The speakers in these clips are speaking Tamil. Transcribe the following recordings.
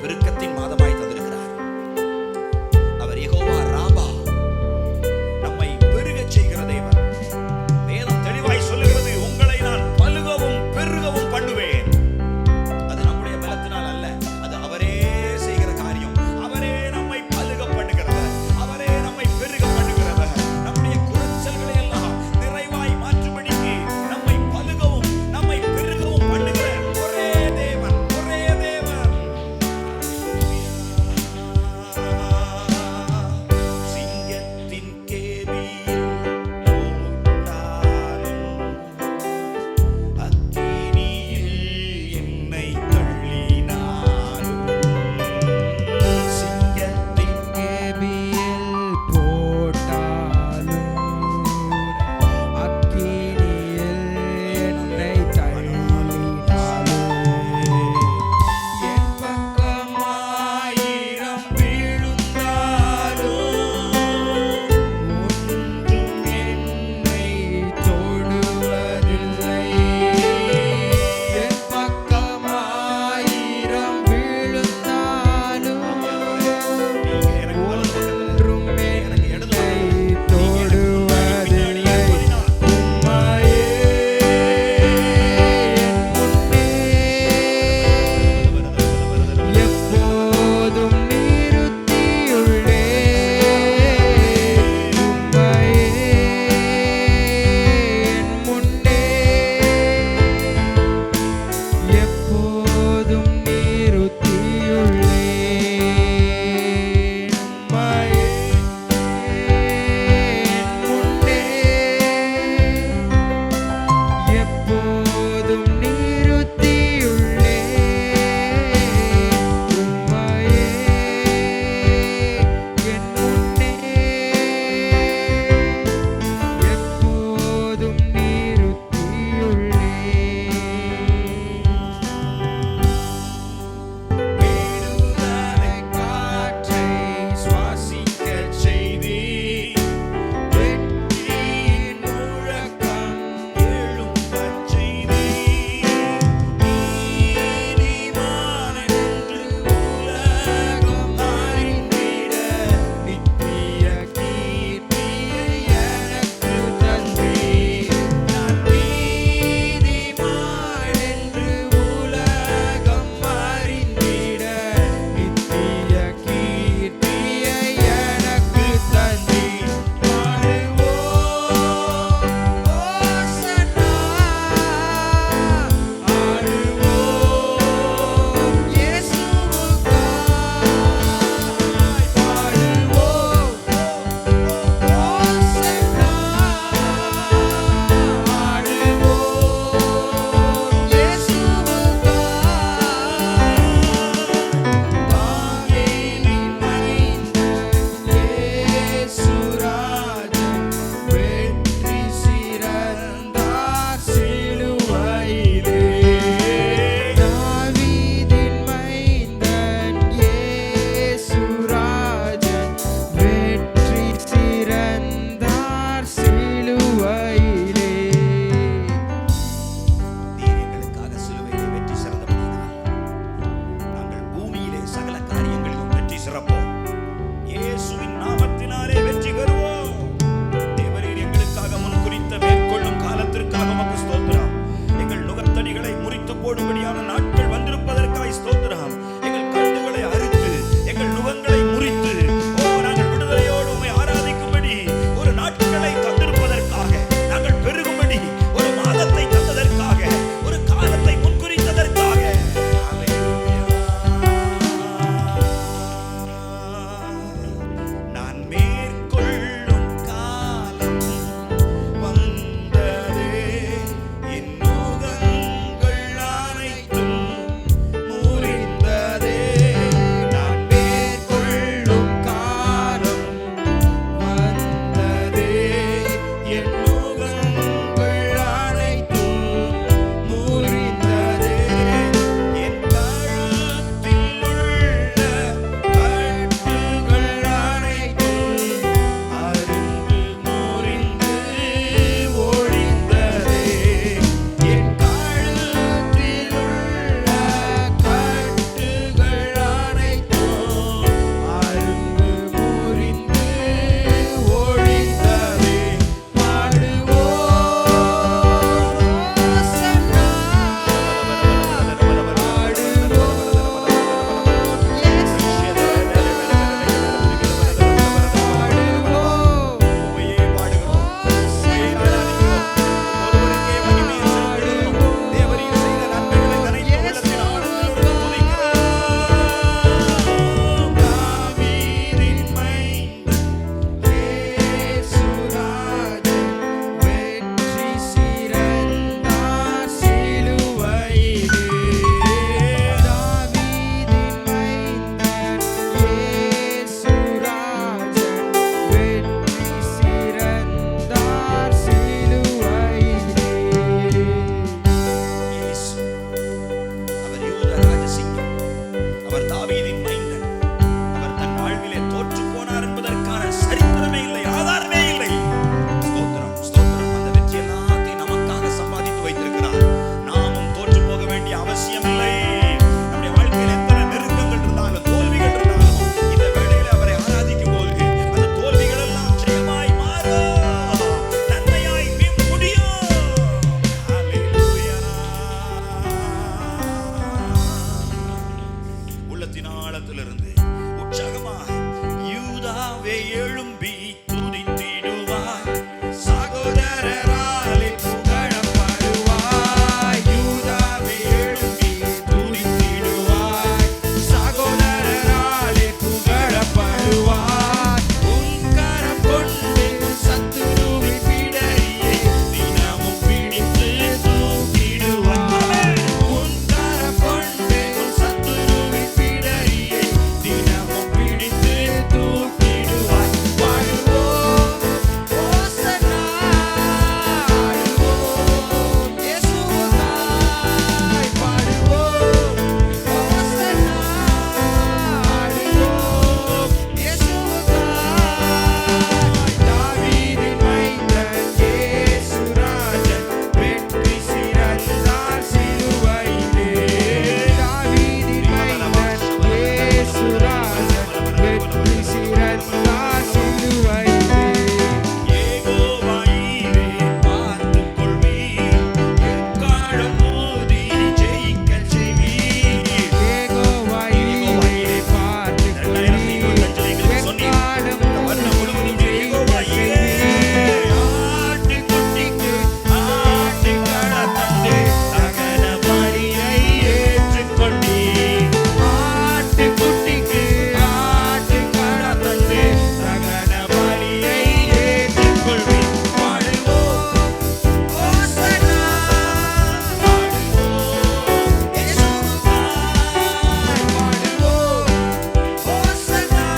பெருக்கத்தின் மாதமாய் தந்திருக்கிறார். அவர் யெகோவா ராபா, நம்மை பெருகச் செய்கிற தேவன். வேதம் தெளிவாய் சொல்லுகிறது, உங்களை நான் பலுகவும் பெருகவும் பண்ணுவேன். அது நம்முடைய பலத்தினால் அல்ல, அது அவரே செய்கிற காரியம். அவரே நம்மை பலுக பண்ணுகிறவர், அவரே நம்மை பெருக பண்ணுகிறவர். நம்முடைய குறைச்சல்களை எல்லாம் நிறைவாய் மாற்றும்படிக்கு நம்மை பலுகவும் நம்மை பெருகவும் பண்ணுகிற ஒரே தேவன், ஒரே தேவன். உள்ளத்தின் ஆழத்திலிருந்து உற்சாகமாய் யூதாவே எழும்பி துதித்திடுவாய், சகோதரராலே புகழப்படுவாய். யூதாவே எழும்பி துதித்திடுவாய், சகோதரராலே புகழப்படுவாய். உன் கரம் கொண்டு சத்துருவின் பிடரியை தினமும் பிடித்து தூக்கிடுவாய். உன் கரம் கொண்டு சத்துருவின் பிடரியை தினமும் பிடித்து தூக்கிடுவாய். பாடுவோம் ஓசன்னா, பாடுவோம் இயேசுவுக்காய். பாடுவோம் ஓசன்னா, பாடுவோம் இயேசுவுக்காய். தாவீதின் மைந்தன் இயேசுராஜன் வெற்றி சிறந்தார் சிலுவையிலே. தாவீதின் மைந்தன் இயேசுராஜன் வெற்றி சிறந்தார் சிலுவையிலே. யெகோவா ஈரே பார்த்துக் கொள்வீர், எக்காலம் மோதி ஜெயிக்கச் செய்வீர். யெகோவா ஈரே பார்த்துக் கொள்வீர், எக்காலம் மோதி ஜெயிக்கச் செய்வீர். ஆட்டுக்குட்டிக்கு ஆட்டுக்கடா தந்து சகல பலியை ஏற்றுக்கொண்டீர். ஆட்டுக்குட்டிக்கு ஆட்டுக்கடா தந்து சகல பலியை ஏற்றுக்கொள்வீர். பாடுவோம் ஓசன்னா, பாடுவோம் இயேசுவுக்காய். பாடுவோம் ஓசன்னா,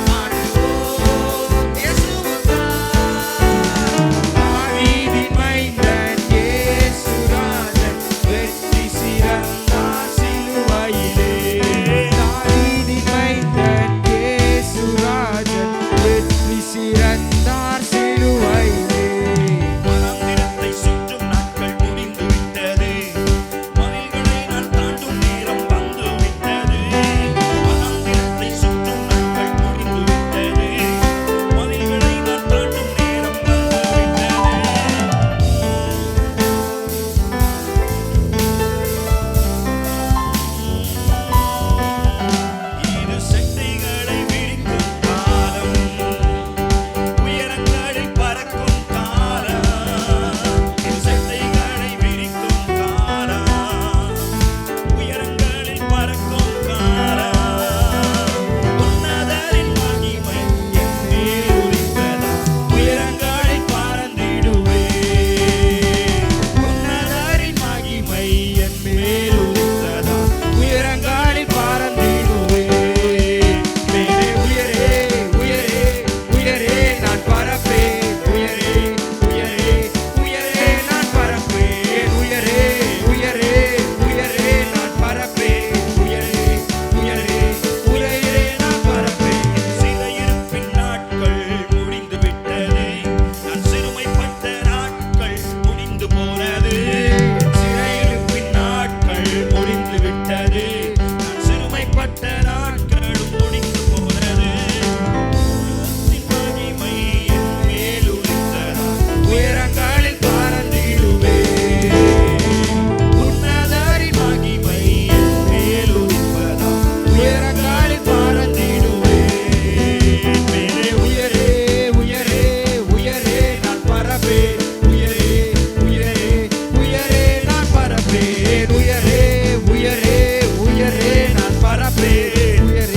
பாடுவோம் இயேசுவுக்காய். தாவீதின் மைந்தன் இயேசுராஜன் வெற்றி சிறந்தார் சிலுவையிலே. தாவீதின் மைந்தன் இயேசுராஜன் வெற்றி சிறந்தார் சிலுவையிலே. மந்திரத்தை சுற்றும் நாட்கள் முடிந்து விட்டது, மதில்களை நான் தாண்டும் நேரம் வந்து விட்டது. மந்திரத்தை சுற்றும் நாட்கள் முடிந்து விட்டது, மதில்களை நான் தாண்டும் நேரம் வந்து விட்டது. இது செட்டைகளை விரிக்கும் காலம், உயரங்களில் பறக்கும் காலம். இது செட்டைகளை விரிக்கும் காலம், உயரங்களில் பறக்கும் காலம். உன்னதரின் மகிமை என் மேல் உதித்ததா, உயரங்களில் பறந்திடுவேன். உன்னதரின் மகிமை என் மேல் உதித்ததா, உயரங்களில் பறந்திடுவேன். மேலே உயரே உயரே உயரே நான் பறப்பேன். உயரே உயரே உயரே நான் பறப்பேன். உயரே உயரே உயரே நான் பறப்பேன். உயரே உயரே உயரே நான் பறப்பேன். சிறையிருப்பின் நாட்கள் முடிந்து விட்டது, நான் சிறுமைப்பட்ட நாட்கள் முடிந்து போனது. சிறையிருப்பின் நாட்கள் முடிந்து விட்டது, நான் சிறுமைப்பட்ட நாட்களும் முடிந்து போனது. உலகத்தின் மகிமை என் மேல் உதித்ததா, உயரங்களில் பறந்திடுவேன். உன்னதரின் மகிமை என் மேல் உதிப்பதா, உயரங்களில் பறந்திடுவேன். மேலே உயரே உயரே உயரே நான் பறப்பேன். உயரே உயரே உயரே நான் பறப்பேன். உயரே உயரே உயரே நான் பறப்பேன். உயரே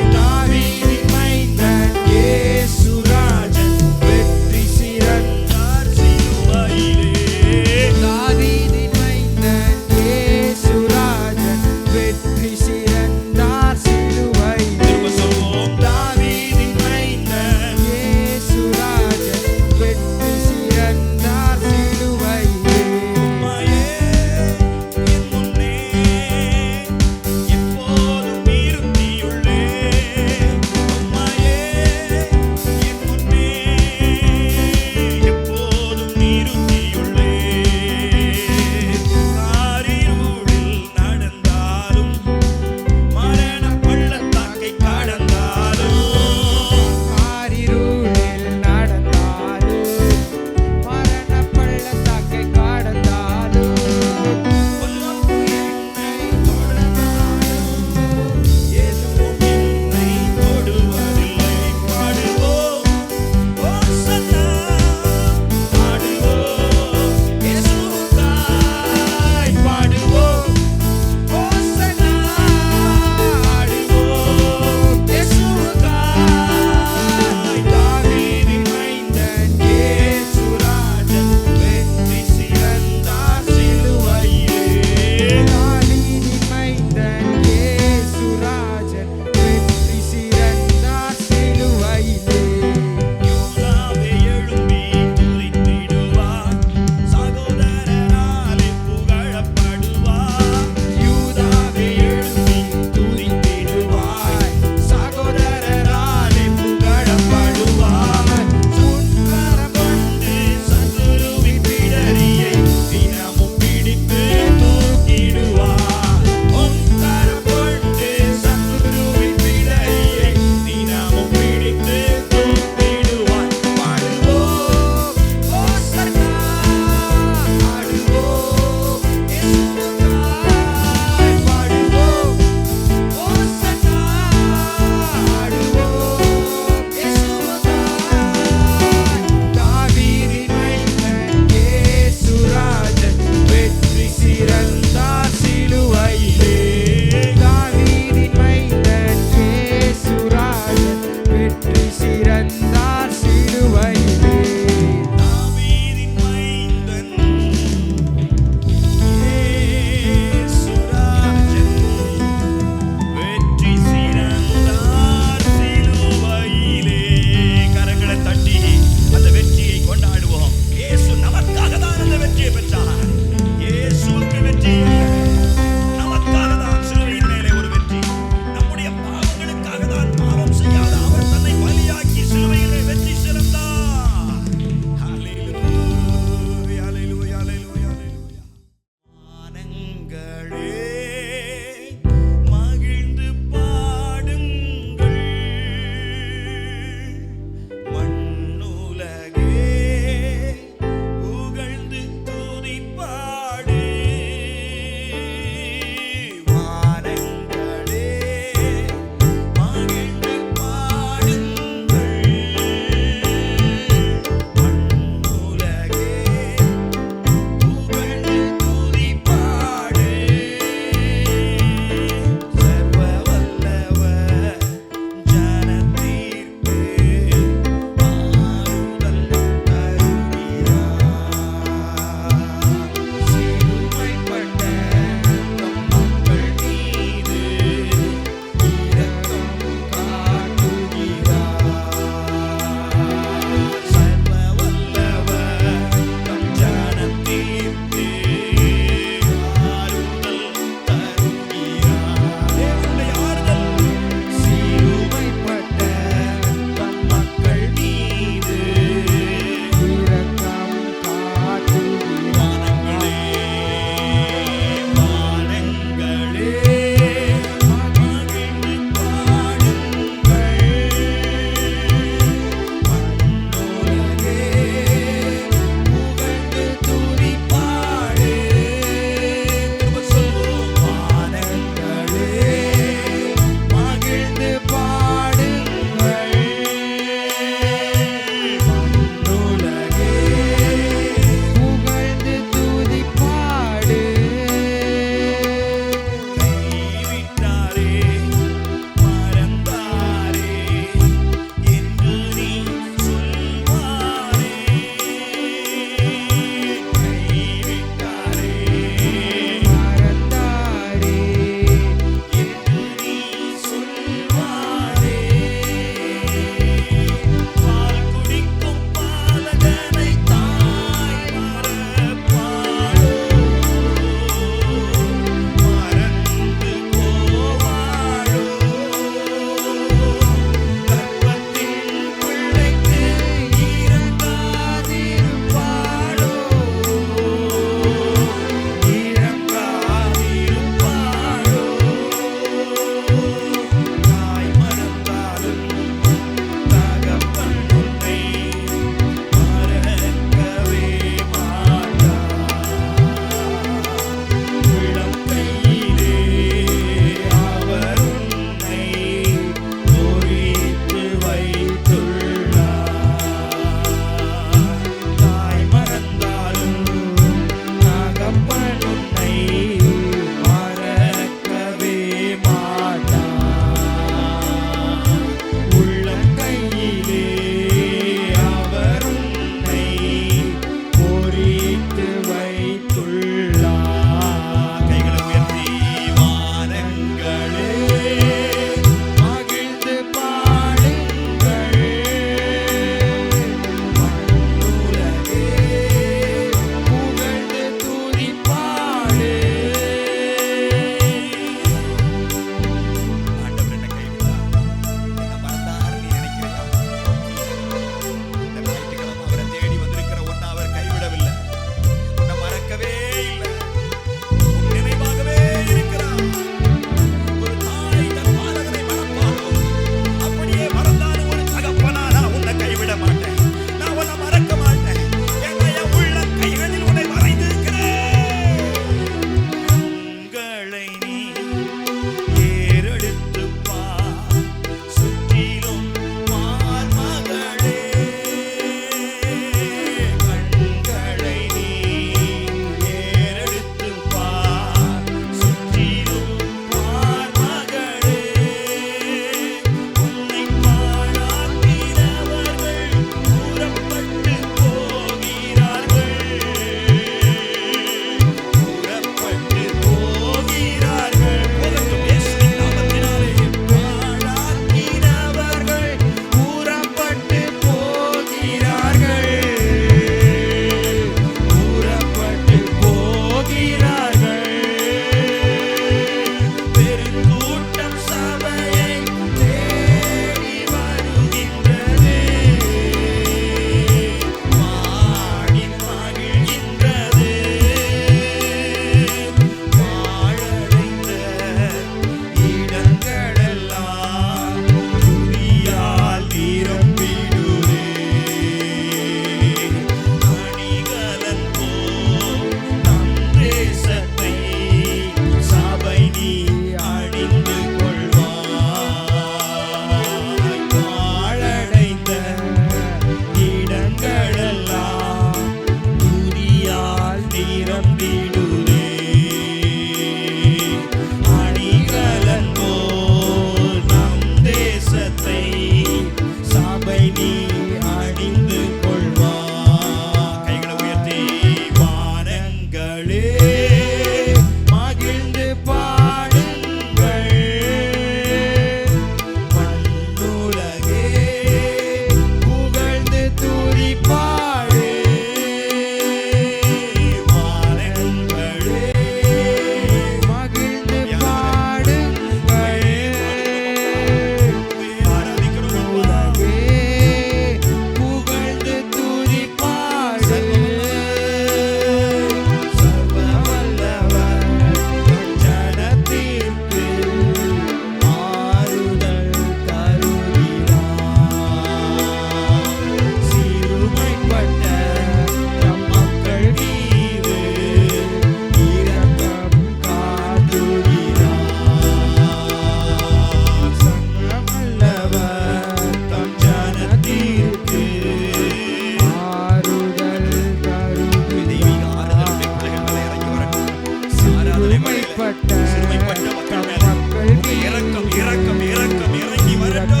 சிறுமைப்பட்ட மக்கள் மேல உங்க இரக்கம் இரக்கம் இரக்கம் இறங்கி வரட்டும்.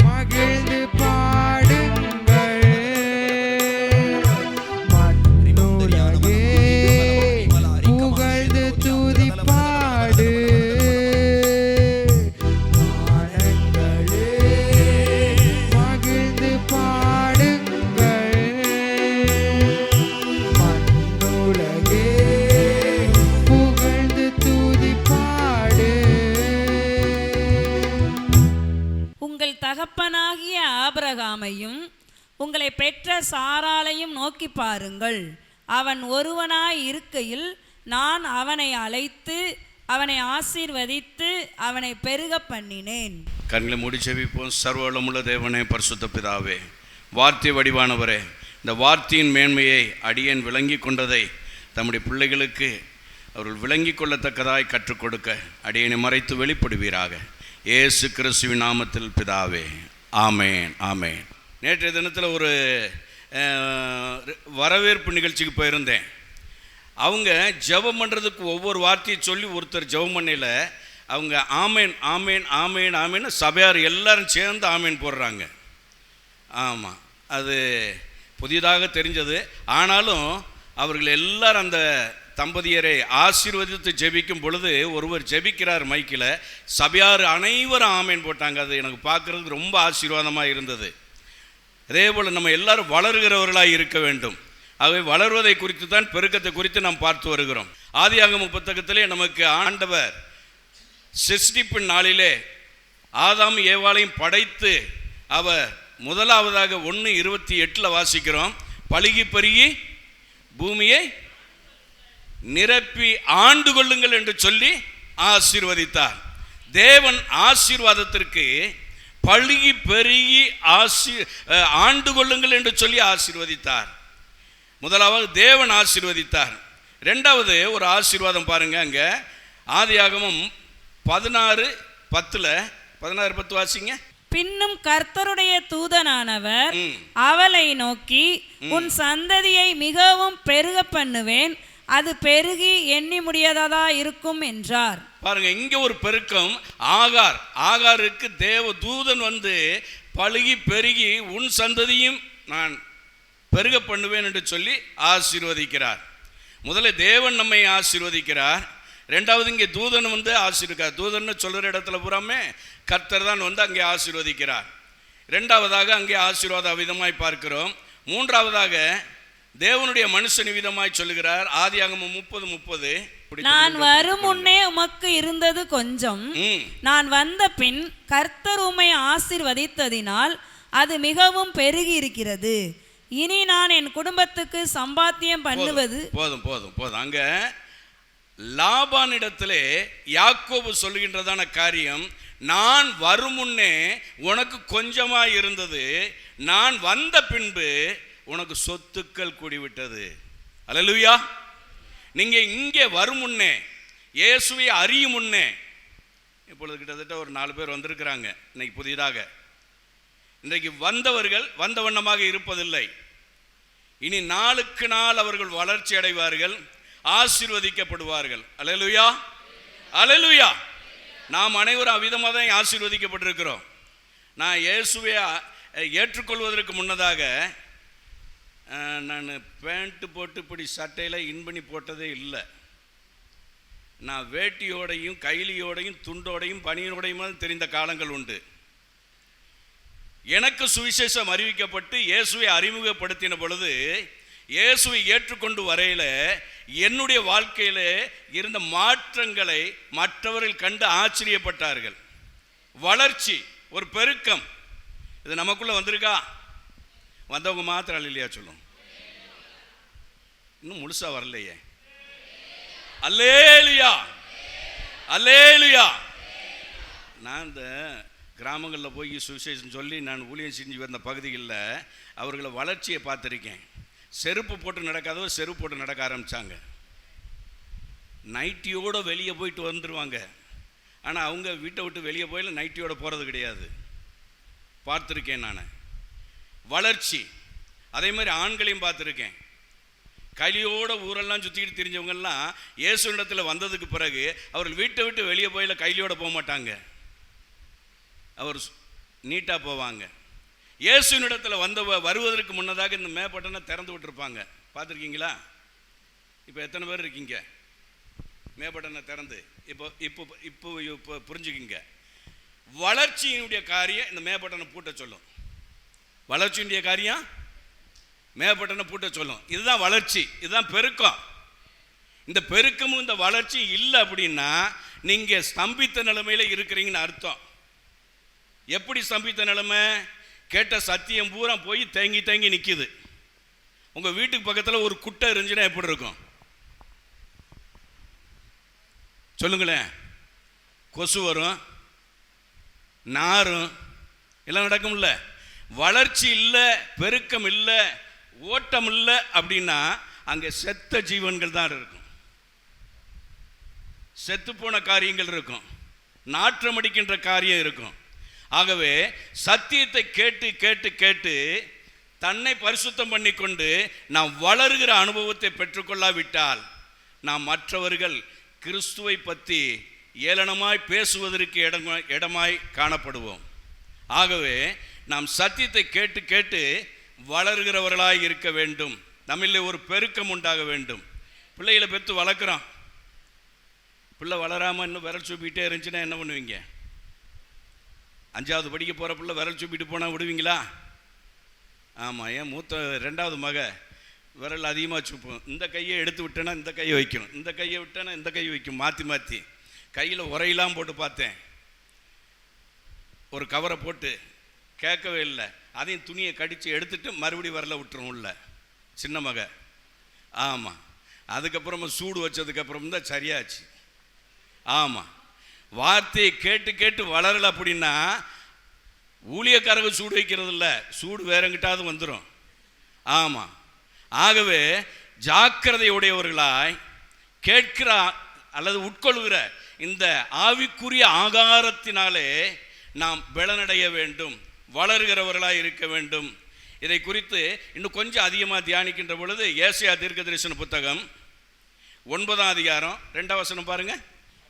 மகிழ்ந்து பாடுங்கள் மண்ணுலகே, புகழ்ந்து துதி பாடு வானங்களே, மகிழ்ந்து பாடுங்கள் மண்ணுலகே, புகழ்ந்து துதி பாடு. உங்கள் தகப்பனாகிய ஆபிரகாமையும் உங்களை பெற்ற சாராளையும் நோக்கி பாருங்கள். அவன் ஒருவனாய் இருக்கையில் நான் அவனை அழைத்து அவனை ஆசீர்வதித்து அவனை பெருக பண்ணினேன். கண்களை மூடி ஜெபிப்போம். சர்வவல்லமுள்ள தேவனே, பரிசுத்த பிதாவே, வார்த்தை வடிவானவரே, இந்த வார்த்தையின் மேன்மையை அடியேன் விளங்கி கொண்டதை தம்முடைய பிள்ளைகளுக்கு அவர்கள் விளங்கி கொள்ளத்தக்கதாய் கற்றுக் கொடுக்க அடியேனை மறைத்து வெளிப்படுவீராக. இயேசு கிறிஸ்துவின் நாமத்தில் பிதாவே, ஆமேன் ஆமேன். நேற்றைய தினத்தில் ஒரு வரவேற்பு நிகழ்ச்சிக்கு போயிருந்தேன். அவங்க ஜெபம் பண்ணுறதுக்கு ஒவ்வொரு வார்த்தையை சொல்லி ஒருத்தர் ஜெபம் பண்ணையில் அவங்க ஆமேன் ஆமேன் ஆமேன் ஆமேன்னு சபையார் எல்லாரும் சேர்ந்து ஆமேன் போடுறாங்க. ஆமாம், அது புதிதாக தெரிஞ்சது. ஆனாலும் அவர்கள் எல்லாரும் அந்த தம்பதியரை ஆசீர்வதித்து ஜெபிக்கும் பொழுது ஒருவர் ஜெபிக்கிறார் மைக்கில், சபையார் அனைவரும் ஆமேன் போட்டாங்க. அது எனக்கு பார்க்குறதுக்கு ரொம்ப ஆசீர்வாதமாக இருந்தது. அதே போல் நம்ம எல்லாரும் வளர்கிறவர்களாக இருக்க வேண்டும். ஆகவே வளர்வதை குறித்து தான் பெருக்கத்தை குறித்து நாம் பார்த்து வருகிறோம். ஆதியாகம புத்தகத்திலே நமக்கு ஆண்டவர் சிருஷ்டிப்பின் நாளிலே ஆதாம் ஏவாளையும் படைத்து அவர் முதலாவதாக 1:28 வாசிக்கிறோம், பலுகி பெருகி பூமியை நிரப்பி ஆண்டு கொள்ளுங்கள் என்று சொல்லி ஆசீர்வதித்தார். தேவன் ஆசீர்வாதத்திற்கு பலுகி பெருகி ஆண்டு கொள்ளுங்கள் என்று சொல்லி ஆசீர்வதித்தார். முதலாவது தேவன் ஆசீர்வதித்தார். ரெண்டாவது ஒரு ஆசீர்வாதம் பாருங்க, அங்க ஆதியாகமம் 16:10 வாசிங்க. பின்னும் கர்த்தருடைய தூதனானவர் அவளை நோக்கி, உன் சந்ததியை மிகவும் பெருக பண்ணுவேன், அது பெருகி எண்ணி முடியாததா இருக்கும் என்றார். பாருங்க, இங்க ஒரு பெருக்கம். ஆகாருக்கு தேவ தூதன் வந்து பலுகி பெருகி உன் சந்ததியும் நான் பெருக பண்ணுவேன் என்று சொல்லி ஆசீர்வதிக்கிறார். முதல்ல தேவன் நம்மை ஆசீர்வதிக்கிறார். ரெண்டாவது இங்கே தூதன் வந்து ஆசீர்வதிக்கிறார். தூதன் சொல்கிற இடத்துல பூராமே கர்த்தர் தான் வந்து அங்கே ஆசீர்வதிக்கிறார். ரெண்டாவதாக அங்கே ஆசீர்வாத விதமாய் பார்க்கிறோம். மூன்றாவதாக தேவனுடைய மனுஷன் விதமாய் சொல்லுகிறார். ஆதியாகமம் 30:30, நான் வரும் முன்னே உமக்கு இருந்தது கொஞ்சம், நான் வந்த பின் கர்த்தர் உம்மை ஆசீர்வதித்ததினால் அது மிகவும் பெருகி இருக்கிறது, இனி நான் என் குடும்பத்துக்கு சம்பாத்தியம் பண்ணுவது. போதும் போதும் போதும். அங்க லாபானிடத்திலே யாக்கோபு சொல்லுகின்றதான காரியம், நான் வரும் முன்னே உனக்கு கொஞ்சமாய் இருந்தது, நான் வந்த பின்பு உனக்கு சொத்துக்கள் கூடிவிட்டது. அல்லேலூயா. நீங்க இங்கே வரும் முன்னே, இயேசுவை அறியும் முன்னே, இப்பொழுது கிட்டத்தட்ட ஒரு 4 பேர் வந்திருக்கிறாங்க இன்னைக்கு புதிதாக. இன்றைக்கு வந்தவர்கள் வந்த வண்ணமாக இருப்பதில்லை. இனி நாளுக்கு நாள் அவர்கள் வளர்ச்சி அடைவார்கள், ஆசீர்வதிக்கப்படுவார்கள். அல்லேலூயா அல்லேலூயா. நாம் அனைவரும் அவ்விதமாக தான் ஆசீர்வதிக்கப்பட்டிருக்கிறோம். நான் இயேசுவை ஏற்றுக்கொள்வதற்கு முன்னதாக நான் பேண்ட்டு போட்டு இப்படி சட்டையில் இன்பணி போட்டதே இல்லை. நான் வேட்டியோடையும் கைலியோடையும் துண்டோடையும் பனியோடையும் தெரிந்த காலங்கள் உண்டு. எனக்கு சுவிசேஷம் அறிவிக்கப்பட்டு இயேசுவை அறிமுகப்படுத்தின பொழுது, இயேசுவை ஏற்றுக்கொண்டு வரையில் என்னுடைய வாழ்க்கையில் இருந்த மாற்றங்களை மற்றவர்கள் கண்டு ஆச்சரியப்பட்டார்கள். வளர்ச்சி, ஒரு பெருக்கம், இது நமக்குள்ள வந்திருக்கா? வந்தவங்க மாத்திரம் இல்லையா சொல்லும், இன்னும் முழுசா வரலையே. அல்லேலூயா அல்லேலூயா. நான் இந்த கிராமங்களில் போய் சுவிசேஷம் சொல்லி நான் ஊழியம் செஞ்சு வந்த பகுதிகளில் அவர்களை வளர்ச்சியை பார்த்துருக்கேன். செருப்பு போட்டு நடக்காதோ செருப்பு போட்டு நடக்க ஆரம்பித்தாங்க. நைட்டியோடு வெளியே போயிட்டு வந்துடுவாங்க. ஆனால் அவங்க வீட்டை விட்டு வெளியே போயில நைட்டியோடு போகிறது கிடையாது. பார்த்துருக்கேன் நான். வளர்ச்சி. அதே மாதிரி ஆண்களையும் பார்த்துருக்கேன். கைலியோட ஊரெல்லாம் சுற்றிக்கிட்டு தெரிஞ்சவங்கெல்லாம் இயேசுனிடத்தில் வந்ததுக்கு பிறகு அவர்கள் வீட்டை விட்டு வெளியே போயில கைலியோட போக மாட்டாங்க, அவர் நீட்டாக போவாங்க. இயேசுனிடத்தில் வருவதற்கு முன்னதாக இந்த மேப்பட்டனை திறந்து விட்டுருப்பாங்க. பார்த்துருக்கீங்களா? இப்போ எத்தனை பேர் இருக்கீங்க மேப்பட்டனை திறந்து? இப்போ இப்போ இப்போ இப்போ புரிஞ்சுக்கிங்க. வளர்ச்சியினுடைய காரியம் இந்த மேப்பட்டனை பூட்ட சொல்லும். வளர்ச்சியினுடைய காரியம் மேப்பட்டனை பூட்ட சொல்லும். இதுதான் வளர்ச்சி, இதுதான் பெருக்கம். இந்த பெருக்கமும் இந்த வளர்ச்சி இல்லை அப்படின்னா நீங்க ஸ்தம்பித்த நிலைமையில இருக்கிறீங்கன்னு அர்த்தம். எப்படி ஸ்தம்பித்த நிலைமை? கேட்ட சத்தியம் பூரா போய் தேங்கி தேங்கி நிற்கிது. உங்க வீட்டுக்கு பக்கத்தில் ஒரு குட்டை இருந்துச்சுன்னா எப்படி இருக்கும் சொல்லுங்களேன்? கொசு வரும், நாரும், எல்லாம் நடக்கும்ல. வளர்ச்சி இல்லை, பெருக்கம் இல்லை, ஓட்டம் இல்லை அப்படின்னா அங்கே செத்த ஜீவன்கள் தான் இருக்கும், செத்துப்போன காரியங்கள் இருக்கும், நாற்றம் அடிக்கின்ற காரியம் இருக்கும். ஆகவே சத்தியத்தை கேட்டு கேட்டு கேட்டு தன்னை பரிசுத்தம் பண்ணி கொண்டு நாம் வளருகிற அனுபவத்தை பெற்றுக்கொள்ளாவிட்டால் நாம் மற்றவர்கள் கிறிஸ்துவை பற்றி ஏளனமாய் பேசுவதற்கு இடமாய் காணப்படுவோம். ஆகவே நாம் சத்தியத்தை கேட்டு கேட்டு வளர்கிறவர்களாய் இருக்க வேண்டும். நம்மளே ஒரு பெருக்கம் உண்டாக வேண்டும். பிள்ளைகளை பெற்று வளர்க்குறோம், பிள்ளை வளராமல் இன்னும் விரல் சூப்பிக்கிட்டே இருந்துச்சுன்னா என்ன பண்ணுவீங்க? 5வது படிக்க போகிற பிள்ளை விரல் சூப்பிட்டு போனால் விடுவீங்களா? ஆமாம். ஏன் மூத்த 2வது மக விரல் அதிகமாக சூப்போம். இந்த கையை எடுத்து விட்டேன்னா இந்த கையை வைக்கும், இந்த கையை விட்டேன்னா இந்த கையை வைக்கும், மாற்றி மாற்றி. கையில் உரையெல்லாம் போட்டு பார்த்தேன், ஒரு கவரை போட்டு கேட்கவே இல்லை. அதையும் துணியை கடித்து எடுத்துட்டு மறுபடியும் வரல விட்டுரும் உள்ள சின்ன மக. ஆமாம். அதுக்கப்புறமா சூடு வச்சதுக்கப்புறம் தான் சரியாச்சு. ஆமாம். வார்த்தையை கேட்டு கேட்டு வளரலை அப்படின்னா ஊழியக்காரங்க சூடு வைக்கிறது இல்லை, சூடு வேறங்கிட்டாவது வந்துடும். ஆமாம். ஆகவே ஜாக்கிரதை உடையவர்களாய் கேட்கிற அல்லது உட்கொள்கிற இந்த ஆவிக்குரிய ஆகாரத்தினாலே நாம் பலனடைய வேண்டும், வளர்கிறவர்களாய் இருக்க வேண்டும். இதை குறித்து இன்னும் கொஞ்சம் அதிகமாக தியானிக்கின்ற பொழுது ஏசாயா தீர்க்கதரிசன புத்தகம் 9ஆம் அதிகாரம் 2ஆம் வசனம் பாருங்க.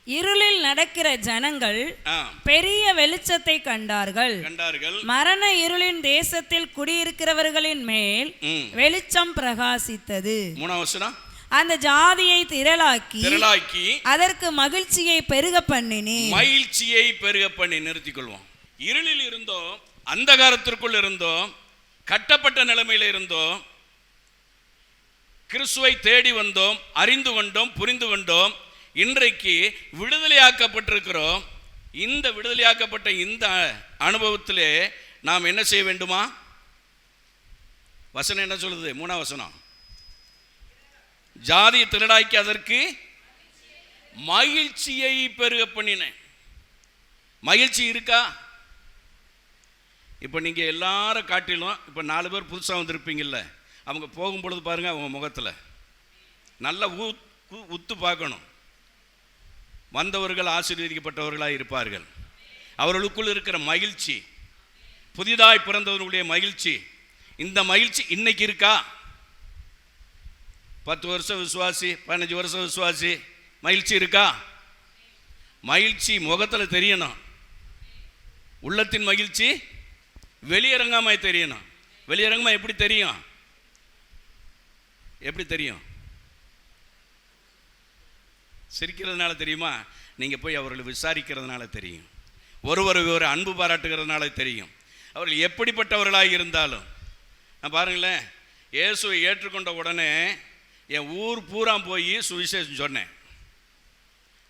இருளில் நடக்கிற ஜனங்கள் பெரிய வெளிச்சத்தை கண்டார்கள். மரண இருளின் தேசத்தில் குடியிருக்கிறவர்களின் மேல் வெளிச்சம் பிரகாசித்தது. 3ஆம் வசனம். அந்த ஜாதியை திரளாக்கி அதற்கு மகிழ்ச்சியை பெருக பண்ணினி. மகிழ்ச்சியை பெருக பண்ணி. நிறுத்திக் கொள்வோம். இருளில் இருந்தோம், அந்தகாரத்திற்குள் இருந்தோம், கட்டப்பட்ட நிலைமையில் இருந்தோம், கிறிஸ்துவை தேடி வந்தோம், அறிந்து கொண்டோம், புரிந்து கொண்டோம். இன்றைக்கு விடுதலையாக்கப்பட்டிருக்கிறோம். இந்த விடுதலையாக்கப்பட்ட இந்த அனுபவத்திலே நாம் என்ன செய்ய வேண்டுமா? வசனம் என்ன சொல்லுது? 3ஆம் வசனம். ஜாதியை திரளாக்கி அதற்கு மகிழ்ச்சியை பெருக பண்ணினேன். மகிழ்ச்சி இருக்கா? இப்போ நீங்கள் எல்லாரும் காட்டிலும் இப்போ 4 பேர் புதுசாக வந்திருப்பீங்கள்ல, அவங்க போகும்பொழுது பாருங்கள், அவங்க முகத்தில் நல்லா உத்து பார்க்கணும். வந்தவர்கள் ஆசீர்வதிக்கப்பட்டவர்களாக இருப்பார்கள். அவர்களுக்குள் இருக்கிற மகிழ்ச்சி, புதிதாய் பிறந்தவர்களுடைய மகிழ்ச்சி, இந்த மகிழ்ச்சி இன்னைக்கு இருக்கா? 10 வருஷம் விசுவாசி, 15 வருஷம் விசுவாசி, மகிழ்ச்சி இருக்கா? மகிழ்ச்சி முகத்தில் தெரியணும். உள்ளத்தின் மகிழ்ச்சி வெளியரங்கமாய் தெரியணும். வெளியரங்கமாக எப்படி தெரியும்? எப்படி தெரியும்? சிரிக்கிறதுனால தெரியுமா? நீங்கள் போய் அவர்களை விசாரிக்கிறதுனால தெரியும். ஒருவர் அன்பு பாராட்டுகிறதுனால தெரியும். அவர்கள் எப்படிப்பட்டவர்களாக இருந்தாலும். நான் பாருங்களேன், இயேசுவை ஏற்றுக்கொண்ட உடனே என் ஊர் பூரா போய் சுவிசேஷம் சொன்னேன்.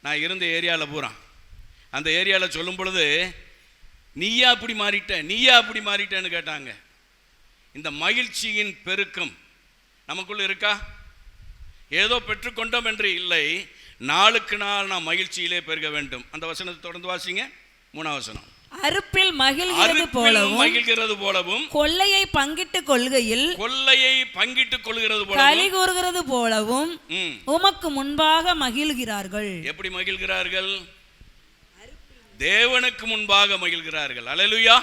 நான் இருந்த ஏரியாவில் பூரா அந்த ஏரியாவில் சொல்லும் பொழுது, நீயா அப்படி மாறிட்ட, நீயா அப்படி மாறிட்டேன்னு கேட்டாங்க. இந்த மகிழ்ச்சியின் பெருக்கம் நமக்குள்ள இருக்கா? ஏதோ பெற்றுக்கொண்டோம் என்று இல்லை, நாளுக்கு நாள் நாம் மகிழ்ச்சியிலே பெருக வேண்டும். அந்த வசனத்தை தொடர்ந்து வாசிங்க. 3ஆம் வசனம். அறுப்பில் மகிழ்கிறது போலவும் கொள்ளையை பங்கிட்டுக் கொள்கையில் களி கூறுகிறது போலவும் உமக்கு முன்பாக மகிழ்கிறார்கள். எப்படி மகிழ்கிறார்கள்? தேவனுக்கு முன்பாக மகிழ்கிறார்கள். அல்லேலூயா.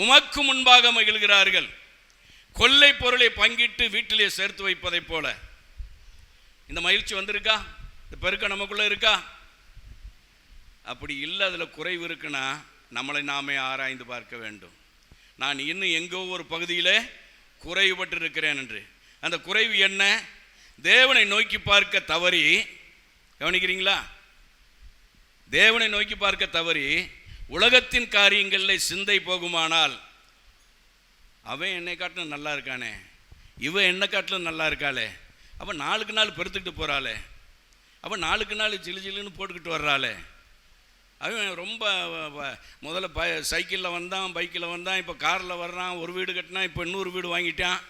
உமக்கு முன்பாக மகிழ்கிறார்கள். கொள்ளை பொருளை பங்கிட்டு வீட்டிலே சேர்த்து வைப்பதை போல இந்த மகிழ்ச்சி வந்திருக்கா? இந்த பெருக்கம் நமக்குள்ள இருக்கா? அப்படி இல்லை. அதில் குறைவு இருக்குன்னா நம்மளை நாமே ஆராய்ந்து பார்க்க வேண்டும். நான் இன்னும் எங்கோ ஒரு பகுதியில் குறைவுபட்டு இருக்கிறேன் என்று. அந்த குறைவு என்ன? தேவனை நோக்கி பார்க்க தவறி, கவனிக்கிறீங்களா? தேவனை நோக்கி பார்க்க தவறி உலகத்தின் காரியங்களில் சிந்தை போகுமானால், அவன் என்னை காட்டிலும் நல்லா இருக்கானே, இவன் என்னை காட்டிலும் நல்லா இருக்காளே, அவன் நாளுக்கு நாள் பெருத்துக்கிட்டு போகிறாளே, அவன் நாளுக்கு நாள் ஜிலு ஜிலுன்னு போட்டுக்கிட்டு வர்றாளே, அவன் ரொம்ப முதல்ல சைக்கிளில் வந்தான், பைக்கில் வந்தான், இப்போ காரில் வர்றான், ஒரு வீடு கட்டினா, இப்போ இன்னொரு வீடு வாங்கிட்டான்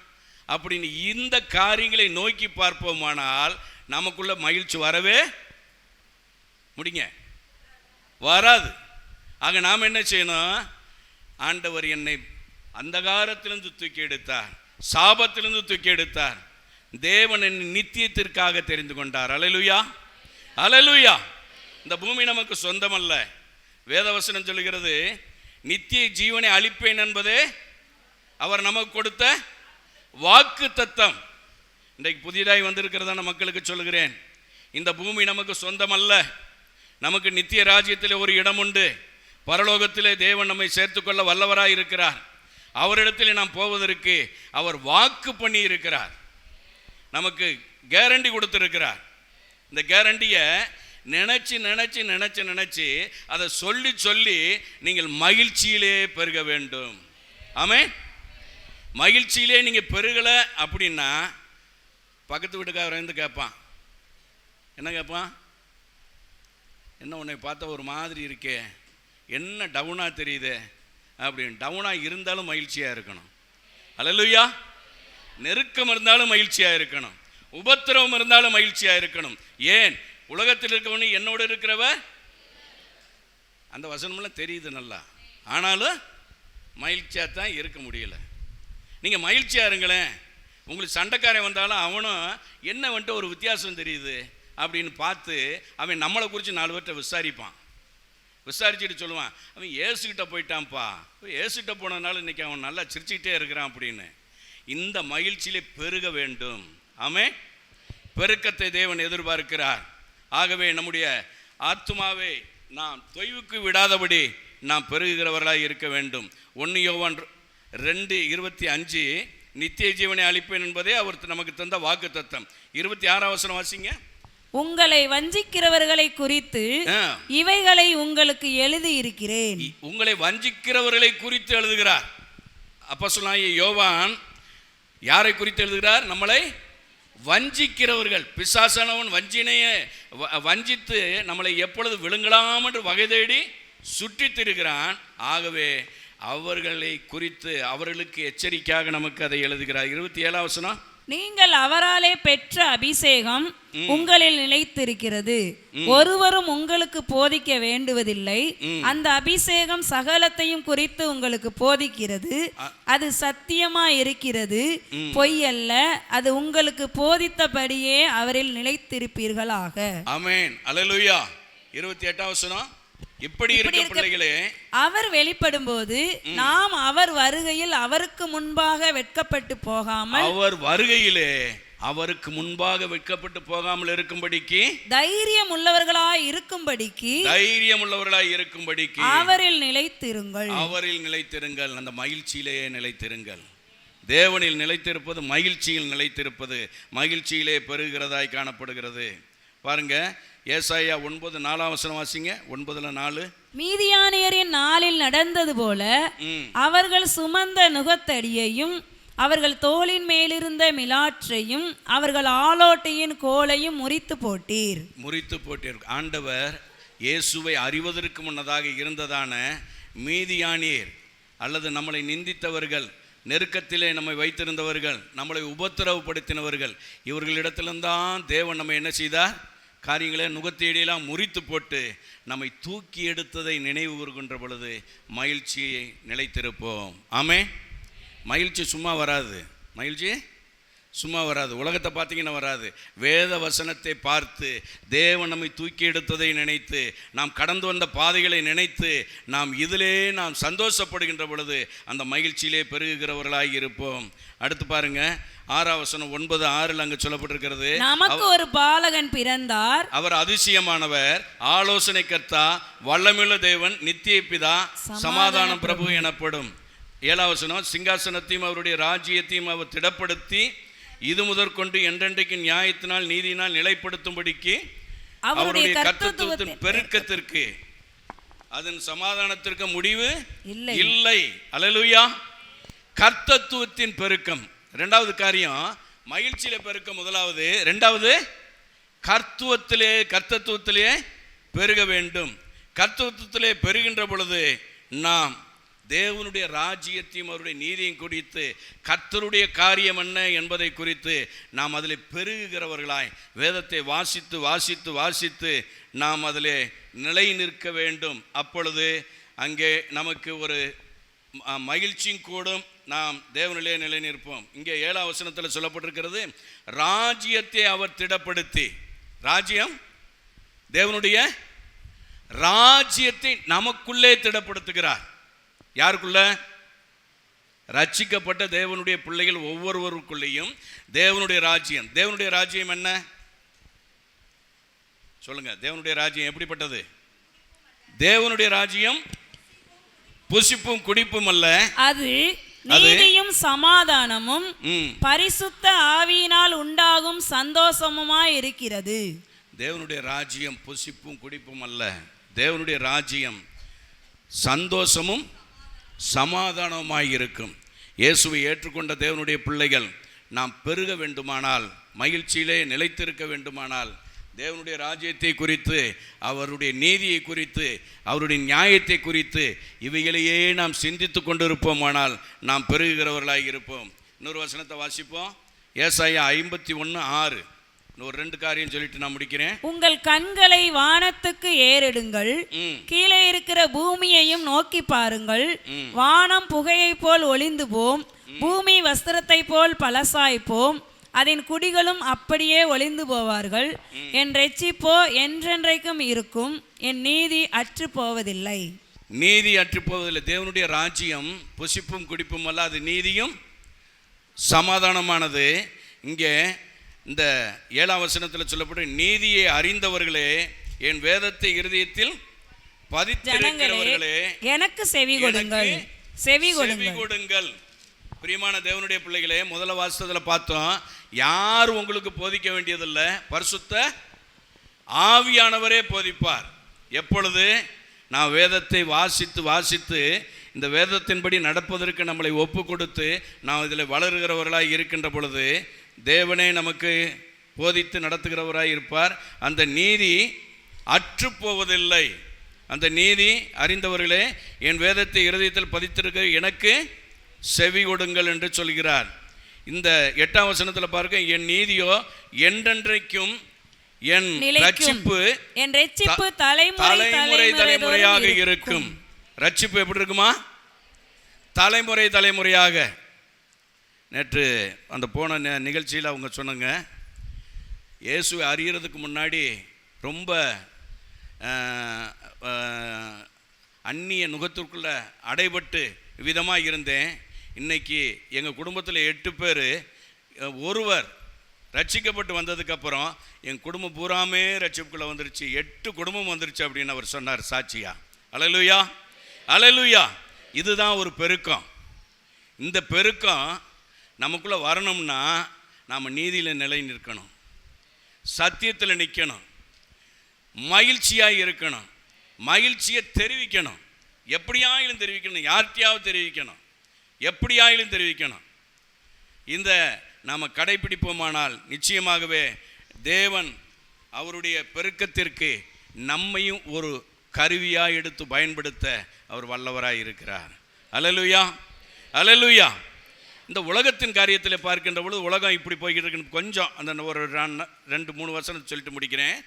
அப்படின்னு இந்த காரியங்களை நோக்கி பார்ப்போமானால் நமக்குள்ள மகிழ்ச்சி வரவே முடிங்க வராது. ஆக நாம் என்ன செய்யணும்? ஆண்டவர் என்னை அந்தகாரத்திலிருந்து தூக்கி எடுத்தார், சாபத்திலிருந்து தூக்கி எடுத்தார். தேவன் என்னை நித்தியத்திற்காக தெரிந்து கொண்டார். அல்லேலூயா, அல்லேலூயா. இந்த பூமி நமக்கு சொந்தமல்ல. வேதவசனம் சொல்லுகிறது, நித்திய ஜீவனை அளிப்பேன் என்பதே அவர் நமக்கு கொடுத்த வாக்கு தத்தம். இன்றைக்கு புதிதாய் வந்திருக்கிறதான மக்களுக்கு சொல்லுகிறேன், இந்த பூமி நமக்கு சொந்தமல்ல. நமக்கு நித்திய ராஜ்யத்தில் ஒரு இடம் உண்டு. பரலோகத்திலே தேவன் நம்மை சேர்த்துக்கொள்ள வல்லவராய் இருக்கிறார். அவரிடத்தில் நாம் போவதற்கு அவர் வாக்கு பண்ணி இருக்கிறார், நமக்கு கேரண்டி கொடுத்திருக்கிறார். இந்த கேரண்டியை நினைச்சு நினைச்சு நினைச்சு நினைச்சு அதை சொல்லி சொல்லி நீங்கள் மகிழ்ச்சியிலே பெருக வேண்டும். ஆமென். மகிழ்ச்சியிலே நீங்கள் பெருகலை அப்படின்னா பக்கத்து வீட்டுக்காரர் வந்து கேட்பான், என்ன கேட்பான்? என்ன உன்னை பார்த்தா ஒரு மாதிரி இருக்கே, என்ன டவுனாக தெரியுது அப்படின்னு. டவுனாக இருந்தாலும் மகிழ்ச்சியாக இருக்கணும். அல்லேலூயா. நெருக்கம் இருந்தாலும் மகிழ்ச்சியாக இருக்கணும், உபத்திரவம் இருந்தாலும் மகிழ்ச்சியாக இருக்கணும். ஏன்? உலகத்தில் இருக்கவனு என்னோடு இருக்கிறவர், அந்த வசனமெல்லாம் தெரியுது நல்லா, ஆனாலும் மகிழ்ச்சியாக தான் இருக்க முடியல. நீங்கள் மகிழ்ச்சியாக இருங்களேன். உங்களுக்கு சண்டைக்காரன் வந்தாலும் அவனும் என்ன வந்துட்டு ஒரு வித்தியாசம் தெரியுது அப்படின்னு பார்த்து அவன் நம்மளை குறித்து 4 பேர்கிட்ட விசாரிப்பான். விசாரிச்சுட்டு சொல்லுவான், அவன் ஏசுக்கிட்ட போயிட்டான்ப்பா, ஏசுக்கிட்ட போனதுனால இன்றைக்கி அவன் நல்லா சிரிச்சுக்கிட்டே இருக்கிறான் அப்படின்னு. இந்த மகிழ்ச்சியிலே பெருக வேண்டும். ஆமென். பெருக்கத்தை தேவன் எதிர்பார்க்கிறார். ஆகவே நம்முடைய ஆத்துமாவை நாம் தொய்வுக்கு விடாதபடி நாம் பெருகுகிறவர்களாக இருக்க வேண்டும். 1 யோவான் 2:25 நித்திய ஜீவனை அளிப்பேன் என்பதே அவர் நமக்கு தந்த வாக்கு தத்தம். 26ஆம் வசனம் வாசிங்க. உங்களை வஞ்சிக்கிறவர்களை குறித்து இவைகளை உங்களுக்கு எழுதி இருக்கிறேன். உங்களை வஞ்சிக்கிறவர்களை குறித்து எழுதுகிறார் அப்போஸ்தலனாகிய யோவான். யாரை குறித்து எழுதுகிறார்? நம்மளை வஞ்சிக்கிறவர்கள். பிசாசானவன் வஞ்சினையை வஞ்சித்து நம்மளை எப்பொழுது விழுங்கலாம் என்று வகை தேடி சுற்றி திரிகிறான். ஆகவே அவர்களை குறித்து அவர்களுக்கு எச்சரிக்கையாக நமக்கு அதை எழுதுகிறார். 27ஆம் வசனம். நீங்கள் அவராலே பெற்ற அபிஷேகம் உங்களில் நிலைத்திருக்கிறது, ஒருவரும் உங்களுக்கு போதிக்க வேண்டுவதில்லை. அந்த அபிஷேகம் சகலத்தையும் குறித்து உங்களுக்கு போதிக்கிறது. அது சத்தியமா இருக்கிறது, பொய் அல்ல. அது உங்களுக்கு போதித்தபடியே அவரில் நிலைத்திருப்பீர்களாக. ஆமென். அல்லேலூயா. 28ஆம் வசனம். இப்படி இருக்க பிள்ளைகளே, அவர் வெளிப்படும் போது நாம் அவர் வருகையில் அவருக்கு முன்பாக வெட்கப்பட்டு போகாமல், அவர் வருகையிலே அவருக்கு முன்பாக வெட்கப்பட்டு போகாமல் இருக்கும்படிக்கு, தைரியம் உள்ளவர்களாய் இருக்கும்படிக்கு அவரில் நிலைத்திருங்கள். அவரில் நிலைத்திருங்கள். அந்த மகிழ்ச்சியிலேயே நிலைத்திருங்கள். தேவனில் நிலைத்திருப்பது மகிழ்ச்சியில் நிலைத்திருப்பது, மகிழ்ச்சியிலே பெருகிறதாய் காணப்படுகிறது. பாருங்க, ஏசாயா 9:4 வசனம் வாசிங்க. 9:4. மீதியானியரின் நாளில் நடந்தது போல அவர்கள் சுமந்த நுகத்தடியையும் அவர்கள் தோளின் மேலிருந்த மிலாற்றையும் அவர்கள் ஆலோட்டையின் கோலையும் முறித்து போட்டீர். ஆண்டவர் இயேசுவை அறிவதற்கு முன்னதாக இருந்ததான மீதியானியர் அல்லது நம்மளை நிந்தித்தவர்கள், நெருக்கத்திலே நம்மை வைத்திருந்தவர்கள், நம்மளை உபத்திரவப்படுத்தினவர்கள், இவர்களிடத்தில்தான் தேவன் நம்ம என்ன செய்தார்? காரியங்களை நுகத்தேடியெல்லாம் முறித்து போட்டு நம்மை தூக்கி எடுத்ததை நினைவு கூறுகின்ற பொழுது மகிழ்ச்சியை நிலைத்திருப்போம். ஆமே. மகிழ்ச்சி சும்மா வராது. மகிழ்ச்சி சும்மா வராது. உலகத்தை பார்த்தீங்கன்னா வராது. வேத வசனத்தை பார்த்து தேவன் நம்மை தூக்கி எடுத்ததை நினைத்து, நாம் கடந்து வந்த பாதைகளை நினைத்து, நாம் இதிலே நாம் சந்தோஷப்படுகின்ற பொழுது அந்த மகிழ்ச்சியிலே பெருகுகிறவர்களாக இருப்போம். அடுத்து பாருங்க, 6ஆம் வசனம் 9:6 அங்கு சொல்லப்பட்டிருக்கிறது, நமக்கு ஒரு பாலகன் பிறந்தார், அவர் அதிசயமானவர், ஆலோசனை கர்த்தா, வல்லமையுள்ள தேவன், நித்திய பிதா, சமாதான பிரபு எனப்படும். 7ஆம் வசனம், சிங்காசனத்தையும் அவருடைய ராஜ்யத்தையும் அவர் திடப்படுத்தி இது முதற்கொண்டு என்றென்றைக்கு நியாயத்தினால் நீதியினால் நிலைப்படுத்தும்படிக்கு அவருடைய கர்த்தத்துவத்தின் பெருக்கத்திற்கு அதன் சமாதானத்திற்கு முடிவு இல்லை. அல்லேலூயா. கர்த்தத்துவத்தின் பெருக்கம். இரண்டாவது காரியம் மகிழ்ச்சியில பெருக்கம் முதலாவது. இரண்டாவது கர்த்தத்துவத்திலே பெருக வேண்டும். கர்த்தத்துவத்திலே பெருகின்ற பொழுது நாம் தேவனுடைய ராஜ்யத்தையும் அவருடைய நீதியும் குறித்து, கர்த்தருடைய காரியம் என்ன என்பதை குறித்து நாம் அதில் பெருகுகிறவர்களாய் வேதத்தை வாசித்து வாசித்து வாசித்து நாம் அதில் நிலை நிற்க வேண்டும். அப்பொழுது அங்கே நமக்கு ஒரு மகிழ்ச்சியும் கூடும், நாம் தேவனிலே நிலை நிற்போம். இங்கே 7ஆம் வசனத்தில் சொல்லப்பட்டிருக்கிறது, ராஜ்யத்தை அவர் திடப்படுத்தி. ராஜ்யம், தேவனுடைய ராஜ்யத்தை நமக்குள்ளே திடப்படுத்துகிறார். யாருக்குள்ள? ரட்சிக்கப்பட்ட தேவனுடைய பிள்ளைகள் ஒவ்வொருவருக்குள்ளேயும் தேவனுடைய ராஜ்யம். தேவனுடைய ராஜ்யம் என்ன சொல்லுங்க? தேவனுடைய ராஜ்யம் எப்படிப்பட்டது? தேவனுடைய ராஜ்யம் புசிப்பும் குடிப்பும் அல்ல, அது நீதியும் சமாதானமும் பரிசுத்த ஆவியினால் உண்டாகும் சந்தோஷமுமாய் இருக்கிறது. தேவனுடைய ராஜ்யம் புசிப்பும் குடிப்பும் அல்ல, தேவனுடைய ராஜ்யம் சந்தோஷமும் சமாதானமாய் இருக்கும். இயேசுவை ஏற்றுக்கொண்ட தேவனுடைய பிள்ளைகள் நாம் பெருக வேண்டுமானால், மகிழ்ச்சியிலே நிலைத்திருக்க வேண்டுமானால், தேவனுடைய ராஜ்யத்தை குறித்து, அவருடைய நீதியை குறித்து, அவருடைய நியாயத்தை குறித்து இவைகளையே நாம் சிந்தித்து கொண்டிருப்போமானால் நாம் பெருகுகிறவர்களாக இருப்போம். இன்னொரு வசனத்தை வாசிப்போம். ஏசாயா 51:6. ஒரு 2 காரியம் சொல்லிட்டு நான் முடிக்கிறேன். உங்கள் கண்களை வானத்துக்கு ஏறெடுங்கள், கீழே இருக்கிற பூமியையும் நோக்கி பாருங்கள். வானம் புகையை போல் ஒளிந்து போம், பூமி வஸ்திரத்தை போல் பழசாய்ப்போம், அதன் குடிகளும் அப்படியே ஒளிந்து போவார்கள். என் ரட்சிப்போ என்றென்றைக்கும் இருக்கும், என் நீதி அற்று போவதில்லை. நீதி அற்று போவதில்லை. தேவனுடைய ராஜ்யம் புசிப்பும் குடிப்பும் அல்ல, அது நீதியும் சமாதானமானது. இங்கே இந்த 7ஆம் வசனத்தில் சொல்லப்படும், நீதியை அறிந்தவர்களே, என் வேதத்தை இருதயத்தில் பதித்திருக்கிறவர்களே, எனக்கு செவி கொடுங்கள், செவி கொடுங்கள். பிரியமான தேவனுடைய பிள்ளைகளே, முதல்ல வாசகத்தில் பார்த்தோம், யார் உங்களுக்கு போதிக்க வேண்டியதில்லை, பரிசுத்த ஆவியானவரே போதிப்பார். எப்பொழுது? நான் வேதத்தை வாசித்து வாசித்து இந்த வேதத்தின்படி நடப்பதற்கு நம்மளை ஒப்பு கொடுத்து நாம் இதில் வளருகிறவர்களாக இருக்கின்ற பொழுது தேவனே நமக்கு போதித்து நடத்துகிறவராய் இருப்பார். அந்த நீதி அற்று போவதில்லை. அந்த நீதி அறிந்தவர்களே, என் வேதத்தை இருதயத்தில் பதித்திருக்க எனக்கு செவி கொடுங்கள் என்று சொல்கிறார். இந்த 8ஆம் வசனத்தில் பாருங்க, என் நீதியோ என்றென்றைக்கும், என் ரட்சிப்பு தலைமுறை தலைமுறையாக இருக்கும். ரட்சிப்பு எப்படி இருக்குமா? தலைமுறை தலைமுறையாக. நேற்று அந்த போன நிகழ்ச்சியில் அவங்க சொன்னாங்க, இயேசுவை அறியறதுக்கு முன்னாடி ரொம்ப அந்நிய நுகத்திற்குள்ள அடைபட்டு விதமாக இருந்தேன். இன்னைக்கு எங்கள் குடும்பத்தில் 8 பேர், ஒருவர் ரட்சிக்கப்பட்டு வந்ததுக்கப்புறம் என் குடும்பம் பூராமே ரட்சிப்புக்குள்ளே வந்துருச்சு. 8 குடும்பம் வந்துருச்சு அப்படின்னு அவர் சொன்னார் சாட்சியா. அல்லேலூயா, அல்லேலூயா. இதுதான் ஒரு பெருக்கம். இந்த பெருக்கம் நமக்குள்ளே வரணும்னா நாம் நீதியில் நிலை நிற்கணும், சத்தியத்தில் நிற்கணும், மகிழ்ச்சியாக இருக்கணும், மகிழ்ச்சியை தெரிவிக்கணும். எப்படியாயிலும் தெரிவிக்கணும், யார்கிட்டையாவது தெரிவிக்கணும், எப்படியாயிலும் தெரிவிக்கணும். இந்த நாம் கடைபிடிப்போமானால் நிச்சயமாகவே தேவன் அவருடைய பெருக்கத்திற்கு நம்மையும் ஒரு கருவியாக எடுத்து பயன்படுத்த அவர் வல்லவராக இருக்கிறார். அல்லேலூயா, அல்லேலூயா. இந்த உலகத்தின் காரியத்தில் பார்க்கின்ற பொழுது உலகம் இப்படி போய்கிட்டு இருக்குன்னு கொஞ்சம் அந்த ஒரு 2-3 வருஷம் சொல்லிட்டு முடிக்கிறேன்.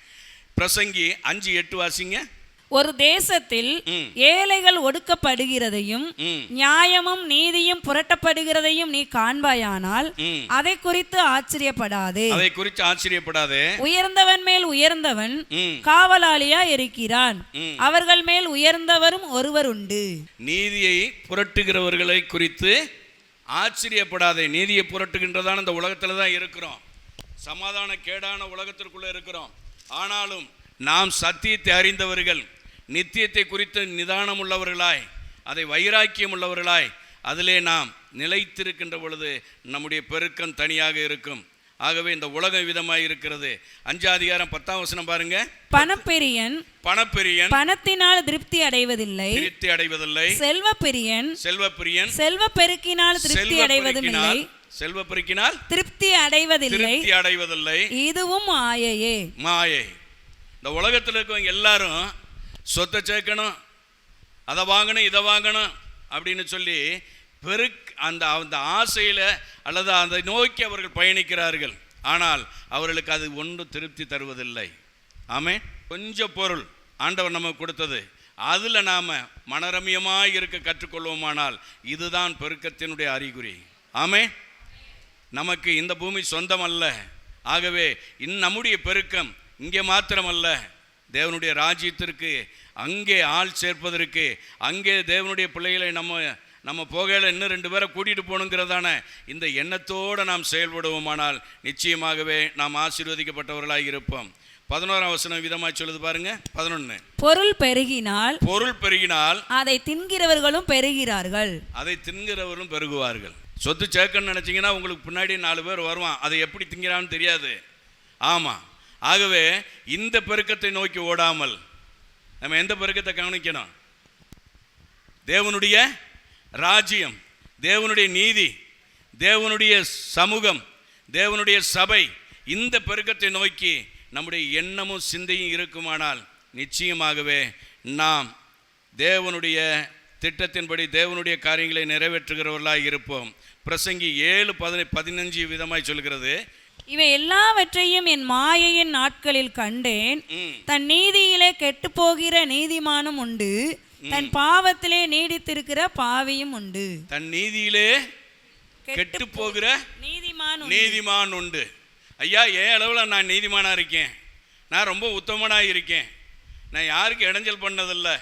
பிரசங்கி 5:8 வாசிங்க. ஒரு தேசத்தில் ஏழைகள் ஒடுக்கப்படுகிறதையும் நியாயமும் நீதியும் புரட்டப்படுகிறதையும் நீ காண்பாயானால் அதை குறித்து ஆச்சரியப்படாதே. உயர்ந்தவன் மேல் உயர்ந்தவன் காவலாளியா இருக்கிறான், அவர்கள் மேல் உயர்ந்தவரும் ஒருவர் உண்டு. நீதியை புரட்டுகிறவர்களை குறித்து ஆச்சரியப்படாதே. நீதியை புரட்டுகின்றதான இந்த உலகத்துல தான் இருக்கிறோம், சமாதான கேடான உலகத்திற்குள்ள இருக்கிறோம். ஆனாலும் நாம் சத்தியத்தை அறிந்தவர்கள், நித்தியத்தை குறித்து நிதானம் உள்ளவர்களாய், அதை வைராக்கியம் உள்ளவர்களாய், அதிலே நாம் நிலைத்திருக்கின்ற பொழுது நம்முடைய பெருக்கம் தனியாக இருக்கும். ஆகவே இந்த உலகம் விதமாய் இருக்கிறது. 5 அதிகாரம் 10ஆம் வசனம் பாருங்க. பணப்பெரியன் பணத்தினால் திருப்தி அடைவதில்லை, செல்வப்பிரியன் செல்வ பெருக்கினால் திருப்தி அடைவதுமில்லை, செல்வ பெருக்கினால் திருப்தி அடைவதில்லை. இதுவும் மாயையே. மாயை. இந்த உலகத்தில் இருக்கவங்க எல்லாரும் சொத்தை சேர்க்கணும், அதை வாங்கணும், இதை வாங்கணும் அப்படின்னு சொல்லி அந்த ஆசையில் அல்லது அதை நோக்கி அவர்கள் பயணிக்கிறார்கள். ஆனால் அவர்களுக்கு அது ஒன்றும் திருப்தி தருவதில்லை. ஆமென். கொஞ்சம் பொருள் ஆண்டவர் நமக்கு கொடுத்தது, அதில் நாம் மனரமியமாக இருக்க கற்றுக்கொள்வோமானால் இதுதான் பெருக்கத்தினுடைய அறிகுறி. ஆமென். நமக்கு இந்த பூமி சொந்தம் அல்ல. ஆகவே நம்முடைய பெருக்கம் இங்கே மாத்திரமல்ல, தேவனுடைய ராஜ்யத்திற்கு அங்கே ஆள் சேர்ப்பதற்கு, அங்கே தேவனுடைய பிள்ளைகளை நம்ம போகையில் இன்னும் 2 பேரை கூட்டிகிட்டு போகணுங்கிறதான இந்த எண்ணத்தோடு நாம் செயல்படுவோமானால் நிச்சயமாகவே நாம் ஆசீர்வதிக்கப்பட்டவர்களாக இருப்போம். 11ஆம் வசனம் விதமாக சொல்லுது பாருங்க. 11 பொருள் பெருகினால் அதை தின்கிறவர்களும் பெருகுவார்கள். சொத்து சேர்க்கணும்னு நினச்சிங்கன்னா உங்களுக்கு பின்னாடி 4 பேர் வருவான், அதை எப்படி திங்கிறான்னு தெரியாது. ஆமாம். ஆகவே இந்த பெருக்கத்தை நோக்கி ஓடாமல் நம்ம எந்த பெருக்கத்தை கவனிக்கணும்? தேவனுடைய ராஜ்யம், தேவனுடைய நீதி, தேவனுடைய சமூகம், தேவனுடைய சபை, இந்த பெருக்கத்தை நோக்கி நம்முடைய எண்ணமும் சிந்தையும் இருக்குமானால் நிச்சயமாகவே நாம் தேவனுடைய திட்டத்தின்படி தேவனுடைய காரியங்களை நிறைவேற்றுகிறவர்களாக இருப்போம். பிரசங்கி 7:15 விதமாய் சொல்கிறது, இவை எல்லாவற்றையும் என் மாயையின் நாட்களில் கண்டேன். தன் நீதியிலே கெட்டு போகிற நீதிமானும் உண்டு, தன் பாவத்திலே நீடித்திருக்கிற பாவியும் உண்டு. தன் நீதியிலே கெட்டு போகிற நீதிமான் உண்டு. ஐயா, ஏன் அளவில் நான் நீதிமானா இருக்கேன், நான் ரொம்ப உத்தமனாக இருக்கேன், நான் யாருக்கு இடைஞ்சல் பண்ணதில்லை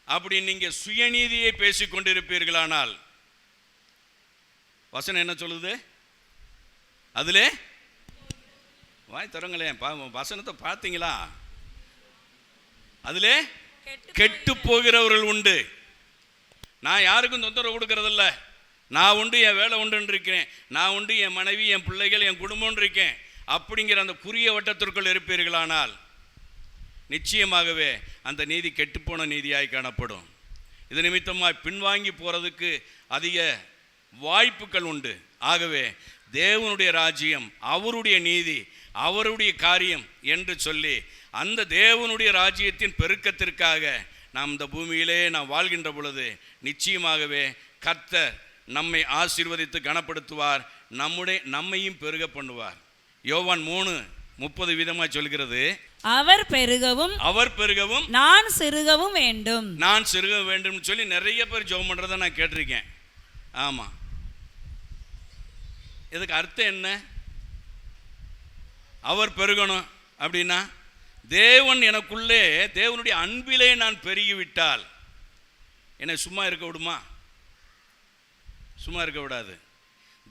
அப்படின்னு நீங்கள் சுயநீதியை பேசி கொண்டிருப்பீர்களானால் வசனம் என்ன சொல்லுது? அதிலே வாய் தரங்களேன், வசனத்தை பார்த்தீங்களா? அதிலே கெட்டு போகிறவர்கள் உண்டு. நான் யாருக்கும் தொந்தரவு கொடுக்கறதில்ல, நான் உண்டு, என் வேலை உண்டுன்னு இருக்கேன், நான் உண்டு, என் மனைவி, என் பிள்ளைகள், என் குடும்பம்னு இருக்கேன் அப்படிங்கிற அந்த குறுகிய வட்டத்திற்குள் இருப்பீர்களானால் நிச்சயமாகவே அந்த நீதி கெட்டுப்போன நீதியாய் காணப்படும். இது நிமித்தமாக பின்வாங்கி போகிறதுக்கு அதிக வாய்ப்புகள் உண்டு. ஆகவே தேவனுடைய ராஜ்யம், அவருடைய நீதி, அவருடைய காரியம் என்று சொல்லி அந்த தேவனுடைய ராஜ்யத்தின் பெருக்கத்திற்காக நாம் இந்த பூமியிலே நாம் வாழ்கின்ற பொழுது நிச்சயமாகவே கர்த்தர் நம்மை ஆசீர்வதித்து கனப்படுத்துவார், நம்மையும் பெருக பண்ணுவார். யோவான் 3:30 விதமாக சொல்கிறது, அவர் பெருகவும் நான் சிறுகவும் வேண்டும் சொல்லி நிறைய பேர் ஜெபம் பண்றதை நான் கேட்டிருக்கேன். ஆமா, இதுக்கு அர்த்தம் என்ன? அவர் பெருகணும் அப்படின்னா தேவன் எனக்குள்ளே, தேவனுடைய அன்பிலே நான் பெருகிவிட்டால் என்னை சும்மா இருக்க விடுமா? சும்மா இருக்க விடாது.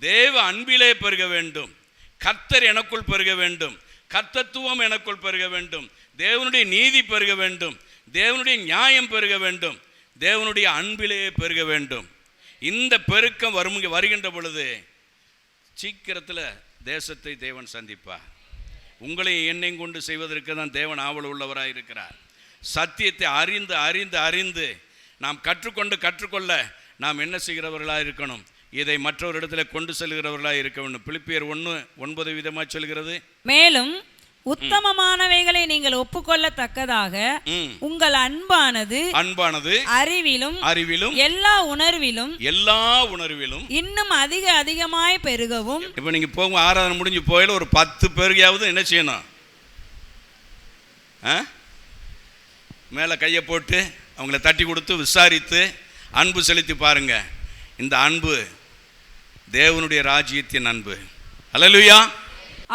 தேவ அன்பிலே பெருக வேண்டும், கர்த்தர் எனக்குள் பெருக வேண்டும், கர்த்தத்துவம் எனக்குள் பெருக வேண்டும், தேவனுடைய நீதி பெருக வேண்டும், தேவனுடைய நியாயம் பெருக வேண்டும், தேவனுடைய அன்பிலே பெருக வேண்டும். இந்த பெருக்கம் வருகின்ற பொழுது சீக்கிரத்தில் தேசத்தை தேவன் சந்திப்பார். உங்களை என்னையும் கொண்டு செய்வதற்கு தான் தேவன் ஆவல் உள்ளவராக இருக்கிறார். சத்தியத்தை அறிந்து அறிந்து அறிந்து நாம் கற்றுக்கொள்ள நாம் என்ன செய்கிறவர்களாக இருக்கணும்? இதை மற்றவரிடத்தில் கொண்டு செல்கிறவர்களாக இருக்க வேண்டும். பிலிப்பியர் 1:9 விதமாக சொல்கிறது, மேலும் உத்தமமானவைகளை நீங்கள் ஒப்புக்கொள்ளத்தக்கதாக உங்கள் அன்பானது அறிவிலும் எல்லா உணர்விலும் இன்னும் அதிகமாய் பெருகவும். இப்ப நீங்க போங்க, ஆராதனை முடிஞ்சு போயில ஒரு 10 பேருக்கையாவது என்ன செய்யணும்? மேலே கையை போட்டு அவங்கள தட்டி கொடுத்து விசாரித்து அன்பு செலுத்தி பாருங்க. இந்த அன்பு தேவனுடைய ராஜ்யத்தின் அன்பு. அல்லேலூயா.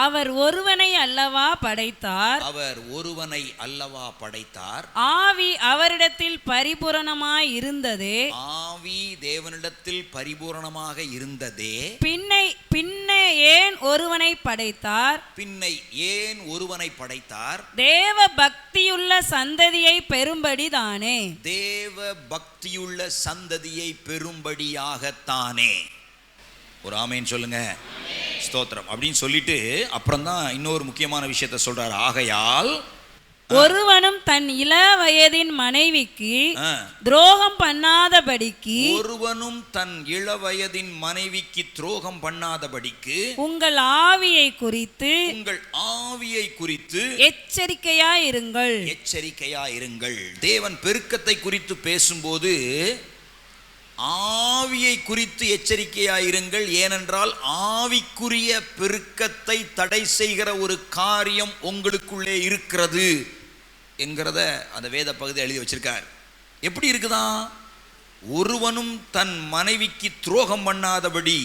அவர் ஒருவனை அல்லவா படைத்தார், அவர் ஒருவனை அல்லவா படைத்தார். ஆவி அவரிடத்தில் பரிபூரணமாய் இருந்ததே, ஆவி தேவனிடத்தில் பரிபூரணமாக இருந்ததே. பின்னை ஏன் ஒருவனை படைத்தார், பின்னை ஏன் ஒருவனை படைத்தார். தேவ பக்தியுள்ள சந்ததியை பெறும்படிதானே. தேவ பக்தியுள்ள சந்ததியை பெறும்படியாகத்தானே. ஒரு ஆமேன் சொல்லுங்க. ஸ்தோத்திரம். அப்படின்னு சொல்லிட்டு அப்புறம் தான் இன்னொரு முக்கியமான விஷயத்தை சொல்றாரு. ஆகையால் ஒருவனும் தன் இள வயதின் மனைவிக்கு துரோகம் பண்ணாதபடிக்கு, ஒருவனும் தன் இள வயதின் மனைவிக்கு துரோகம் பண்ணாதபடிக்கு உங்கள் ஆவியை குறித்து எச்சரிக்கையாயிருங்கள். எச்சரிக்கையாயிருங்கள். தேவன் பெருக்கத்தை குறித்து பேசும்போது ஆவியை குறித்து எச்சரிக்கையாயிருங்கள். ஏனென்றால் ஆவிக்குரிய பெருக்கத்தை தடை செய்கிற ஒரு காரியம் உங்களுக்குள்ளே இருக்கிறது என்கிறத அந்த வேத பகுதி எழுதி வச்சிருக்கார். எப்படி இருக்குதான்? ஒருவனும் தன் மனைவிக்கு துரோகம் பண்ணாதபடி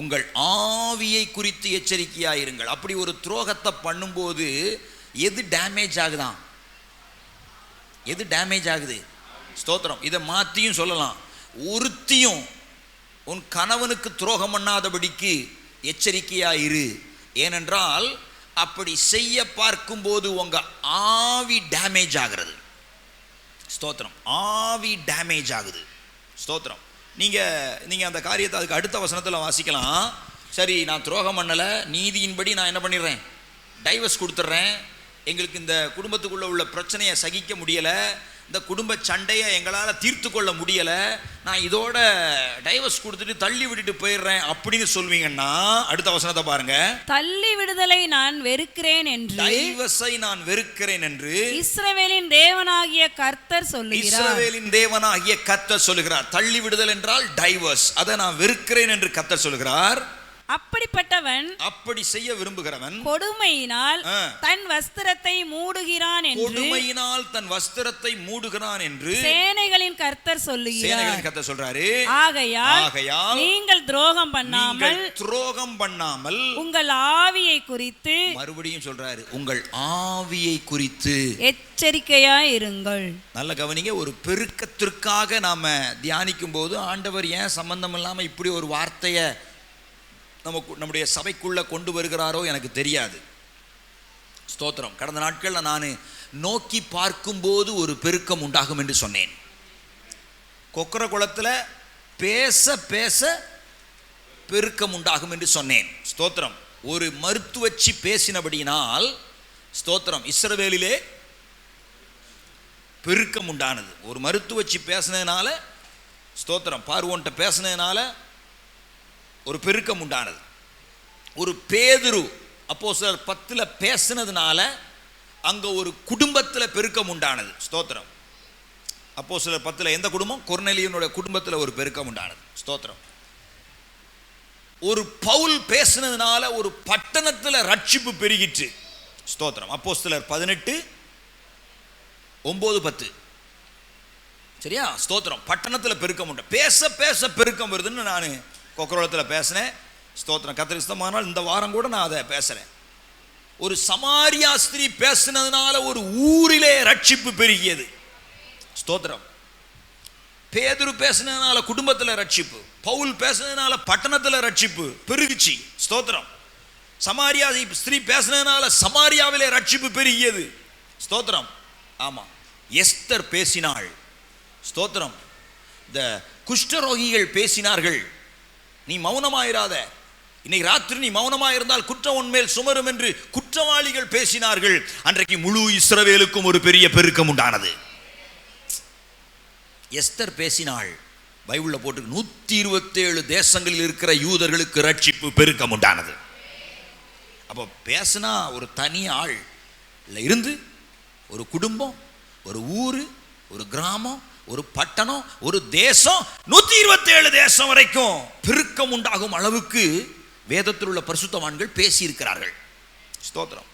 உங்கள் ஆவியை குறித்து எச்சரிக்கையாயிருங்கள். அப்படி ஒரு துரோகத்தை பண்ணும்போது எது டேமேஜ் ஆகுதான்? எது டேமேஜ் ஆகுது? ஸ்தோத்திரம். இதை மாற்றியும் சொல்லலாம். ஒருத்தியும் உன் கணவனுக்கு துரோகம் பண்ணாதபடிக்கு எச்சரிக்கையாயிரு. ஏனென்றால் அப்படி செய்ய பார்க்கும்போது உங்க ஆவி டேமேஜ் ஆகிறது. ஸ்தோத்திரம். ஆவி டேமேஜ் ஆகுது. ஸ்தோத்திரம். நீங்க அந்த காரியத்தை அதுக்கு அடுத்த வசனத்தில் வாசிக்கலாம். சரி, நான் துரோகம் பண்ணலை, நீதியின்படி நான் என்ன பண்ணிடுறேன், டைவர்ஸ் கொடுத்துட்றேன், எங்களுக்கு இந்த குடும்பத்துக்குள்ளே உள்ள பிரச்சனையை சகிக்க முடியலை, இந்த குடும்ப சண்டையை எங்களால் தீர்த்து கொள்ள முடியலை, நான் இதோட டைவர்ஸ் கொடுத்துட்டு தள்ளி விட்டுட்டு போயிடுறேன் அப்படின்னு சொல்வீங்கன்னா அடுத்த வசனத்தை பாருங்க. தள்ளி விடுதலை நான் வெறுக்கிறேன் என்று, டைவர்ஸை நான் வெறுக்கிறேன் என்று இஸ்ரவேலின் தேவனாகிய கர்த்தர் சொல்லுகிறார். இஸ்ரவேலின் தேவனாகிய கர்த்தர் சொல்லுகிறார். தள்ளி விடுதல் என்றால் டைவர்ஸ். அதை நான் வெறுக்கிறேன் என்று கர்த்தர் சொல்லுகிறார். அப்படிப்பட்டவன், அப்படி செய்ய விரும்புகிறவன் கொடுமையினால் தன் வஸ்திரத்தை மூடுகிறான் என்று, கொடுமையினால் தன் வஸ்திரத்தை மூடுகிறான் என்று சேனைகளின் கர்த்தர் சொல்லுகிறார். சேனைகளின் கர்த்தர் சொல்றாரு. ஆகையால் நீங்கள் துரோகம் பண்ணாமல் உங்கள் ஆவியை குறித்து, மறுபடியும் சொல்றாரு, உங்கள் ஆவியை குறித்து எச்சரிக்கையாயிருங்கள். நல்ல கவனிங்க. ஒரு பெருக்கத்திற்காக நாம தியானிக்கும் போது ஆண்டவர் ஏன் சம்பந்தம் இல்லாம இப்படி ஒரு வார்த்தையை நம்முடைய சபைக்குள்ள கொண்டு வருகிறாரோ எனக்கு தெரியாது. ஸ்தோத்திரம். கடந்த நாட்களில் நான் நோக்கி பார்க்கும்போது ஒரு பெருக்கம் உண்டாகும் என்று சொன்னேன். கொக்கர குளத்தில் பேச பேச பெருக்கம் உண்டாகும் என்று சொன்னேன். ஸ்தோத்திரம். ஒரு மருத்துவச்சி பேசினபடியினால் ஸ்தோத்திரம் இஸ்ரவேலிலே பெருக்கம் உண்டானது. ஒரு மருத்துவச்சி பேசினதுனால, ஸ்தோத்திரம், பார்வோன்ட்ட பேசினதுனால ஒரு பெருக்கம் உண்டானது. ஒரு பேதுரு அப்போஸ்தலர் 10 பேசினதுனால அங்க ஒரு குடும்பத்தில் பெருக்கம் உண்டானது. ஸ்தோத்திரம். அப்போஸ்தலர் 10 எந்த குடும்பம்? கொர்நேலியுனுடைய குடும்பத்தில் ஒரு பெருக்கம் உண்டானது. ஸ்தோத்திரம். ஒரு பவுல் பேசினதுனால ஒரு பட்டணத்தில் ரட்சிப்பு பெருகிற்று. ஸ்தோத்திரம். அப்போஸ்தலர் 18 9 10. சரியா? ஸ்தோத்திரம். பட்டணத்தில் பெருக்கம் உண்டு. பேச பேச பெருக்கம் வருதுன்னு நான் கொக்கரோளத்தில் பேசினேன். ஸ்தோத்திரம். கத்திரிஸ்தமானால் இந்த வாரம் கூட நான் அதை பேசுகிறேன். ஒரு சமாரியா ஸ்திரீ பேசினதுனால ஒரு ஊரிலே ரட்சிப்பு பெருகியது. ஸ்தோத்திரம். பேதுரு பேசினதுனால குடும்பத்தில் ரட்சிப்பு, பவுல் பேசினதுனால பட்டணத்தில் ரட்சிப்பு பெருகிச்சு. ஸ்தோத்திரம். சமாரியா ஸ்திரீ பேசினதுனால சமாரியாவிலே ரட்சிப்பு பெருகியது. ஸ்தோத்திரம். ஆமாம், எஸ்தர் பேசினாள். ஸ்தோத்திரம். இந்த குஷ்டரோகிகள் பேசினார்கள், நீ மௌனமாயிராத, இன்னைக்கு ராத்திரி நீ மௌனமாயிருந்தால் குற்றம் உன்மேல் சுமரும் என்று குற்றவாளிகள் பேசினார்கள். அன்றைக்கு முழு இஸ்ரவேலுக்கும் ஒரு பெரிய பெருக்கம் உண்டானது. எஸ்தர் பேசினாள். பைபிள்ல போட்டு 127 தேசங்களில் இருக்கிற யூதர்களுக்கு ரட்சிப்பு பெருக்கம் உண்டானது. அப்போ பேசினா ஒரு தனி ஆள் இருந்து ஒரு குடும்பம், ஒரு ஊரு, ஒரு கிராமம், ஒரு பட்டணம், ஒரு தேசம், 127 தேசம் வரைக்கும் பெருக்கம் உண்டாகும் அளவுக்கு வேதத்தில் உள்ள பரிசுத்தவான்கள் பேசி இருக்கிறார்கள். ஸ்தோத்திரம்.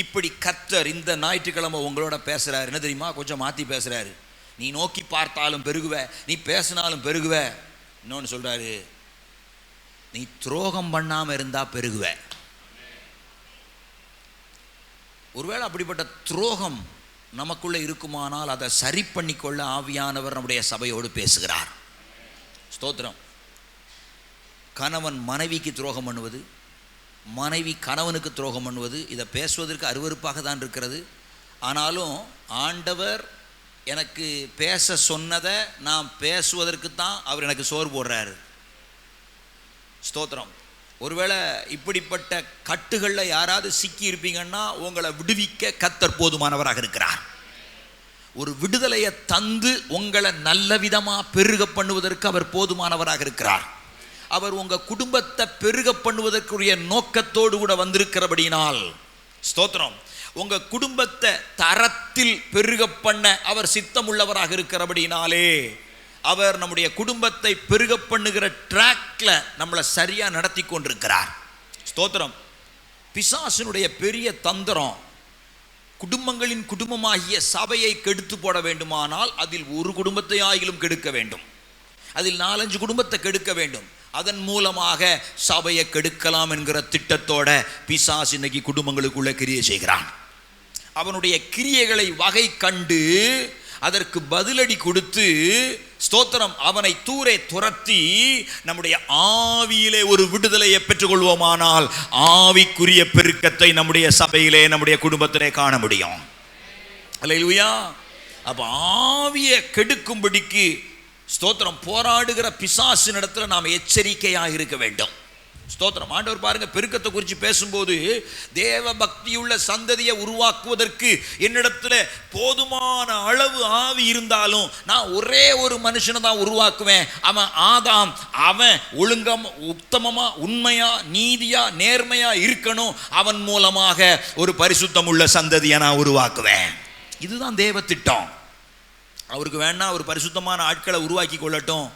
இப்படி கர்த்தர் இந்த ஞாயிற்றுக்கிழமை உங்களோட பேசுறாரு. என்ன தெரியுமா? கொஞ்சம் மாற்றி பேசுறாரு. நீ நோக்கி பார்த்தாலும் பெருகுவ, நீ பேசினாலும் பெருகுவ. இன்னொன்று சொல்றாரு, நீ துரோகம் பண்ணாம இருந்தா பெருகுவ. ஒருவேளை அப்படிப்பட்ட துரோகம் நமக்குள்ள இருக்குமானால் அதை சரி பண்ணிக்கொள்ள ஆவியானவர் நம்முடைய சபையோடு பேசுகிறார். ஸ்தோத்திரம். கணவன் மனைவிக்கு துரோகம் பண்ணுவது, மனைவி கணவனுக்கு துரோகம் பண்ணுவது, இதை பேசுவதற்கு அருவருப்பாக தான் இருக்கிறது. ஆனாலும் ஆண்டவர் எனக்கு பேச சொன்னதை நான் பேசுவதற்கு தான் அவர் எனக்கு சோறு போடுறாரு. ஸ்தோத்திரம். ஒருவேளை இப்படிப்பட்ட கட்டுகளில் யாராவது சிக்கி இருப்பீங்கன்னா உங்களை விடுவிக்க கர்த்தர் போதுமானவராக இருக்கிறார். ஒரு விடுதலையை தந்து உங்களை நல்ல விதமாக பெருக பண்ணுவதற்கு அவர் போதுமானவராக இருக்கிறார். அவர் உங்கள் குடும்பத்தை பெருக பண்ணுவதற்குரிய நோக்கத்தோடு கூட வந்திருக்கிறபடினால், ஸ்தோத்திரம், உங்கள் குடும்பத்தை தரத்தில் பெருக பண்ண அவர் சித்தமுள்ளவராக இருக்கிறபடினாலே அவர் நம்முடைய குடும்பத்தை பெருக பண்ணுகிற ட்ராக்ல நம்மளை சரியா நடத்தி கொண்டிருக்கிறார். ஸ்தோத்திரம். பிசாசினுடைய பெரிய தந்திரம் குடும்பங்களின் குடும்பமாகிய சபையை கெடுத்து போட வேண்டுமானால் அதில் ஒரு குடும்பத்தை ஆகிலும் கெடுக்க வேண்டும், அதில் 4-5 குடும்பத்தை கெடுக்க வேண்டும். அதன் மூலமாக சபையை கெடுக்கலாம் என்கிற திட்டத்தோட பிசாசு இன்னைக்கு குடும்பங்களுக்குள்ள கிரியை செய்கிறான். அவனுடைய கிரியைகளை வகை கண்டு அதற்கு பதிலடி கொடுத்து, ஸ்தோத்திரம், அவனை தூரே துரத்தி நம்முடைய ஆவியிலே ஒரு விடுதலையை பெற்றுக்கொள்வோமானால் ஆவிக்குரிய பெருக்கத்தை நம்முடைய சபையிலே நம்முடைய குடும்பத்திலே காண முடியும். அல்லேலூயா. அப்ப ஆவியை கெடுக்கும்படிக்கு, ஸ்தோத்திரம், போராடுகிற பிசாசின் இடத்துல நாம் எச்சரிக்கையாக இருக்க வேண்டும். ஸ்தோத்திரம். ஆண்டவர் பாருங்க, பெருக்கத்தை குறித்து பேசும்போது தேவ பக்தியுள்ள சந்ததியை உருவாக்குவதற்கு என்னிடத்துல போதுமான அளவு ஆவி இருந்தாலும் நான் ஒரே ஒரு மனுஷனை தான் உருவாக்குவேன். அவன் ஆதாம். அவன் ஒழுங்கம், உத்தமமா, உண்மையா, நீதியா, நேர்மையா இருக்கணும். அவன் மூலமாக ஒரு பரிசுத்தம் உள்ள சந்ததியை நான் உருவாக்குவேன். இதுதான் தேவ திட்டம். அவருக்கு வேணா ஒரு பரிசுத்தமான ஆட்களை உருவாக்கி கொள்ளட்டும்,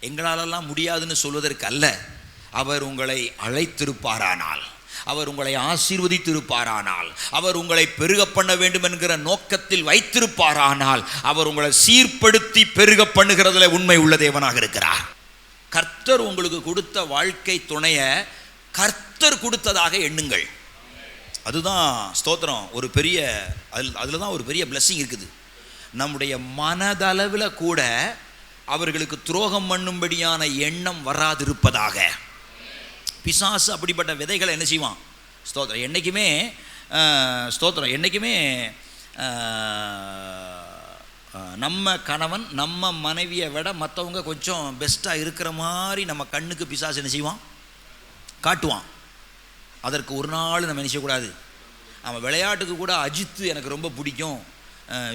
எங்களாலெல்லாம் முடியாதுன்னு சொல்வதற்கு அல்ல. அவர் உங்களை அழைத்திருப்பாரானால், அவர் உங்களை ஆசீர்வதித்திருப்பாரானால், அவர் உங்களை பெருக பண்ண வேண்டும் என்கிற நோக்கத்தில் வைத்திருப்பாரானால், அவர் உங்களை சீர்படுத்தி பெருக பண்ணுகிறதுல உண்மை உள்ள தேவனாக இருக்கிறார். கர்த்தர் உங்களுக்கு கொடுத்த வாழ்க்கை துணைய கர்த்தர் கொடுத்ததாக எண்ணுங்கள். அதுதான் ஸ்தோத்திரம். ஒரு பெரிய அதில் தான் ஒரு பெரிய பிளெஸிங் இருக்குது. நம்முடைய மனதளவில் கூட அவர்களுக்கு துரோகம் பண்ணும்படியான எண்ணம் வராதிருப்பதாக. பிசாசு அப்படிப்பட்ட விதைகளை என்ன செய்வான்? ஸ்தோத்திரம். என்றைக்குமே ஸ்தோத்திரம், என்றைக்குமே நம்ம கணவன் நம்ம மனைவியை விட மற்றவங்க கொஞ்சம் பெஸ்ட்டாக இருக்கிற மாதிரி நம்ம கண்ணுக்கு பிசாசு என்ன செய்வான்? காட்டுவான். அதற்கு ஒரு நாள் நம்ம என்ன செய்யக்கூடாது. அவன் விளையாட்டுக்கு கூட அஜித் எனக்கு ரொம்ப பிடிக்கும்,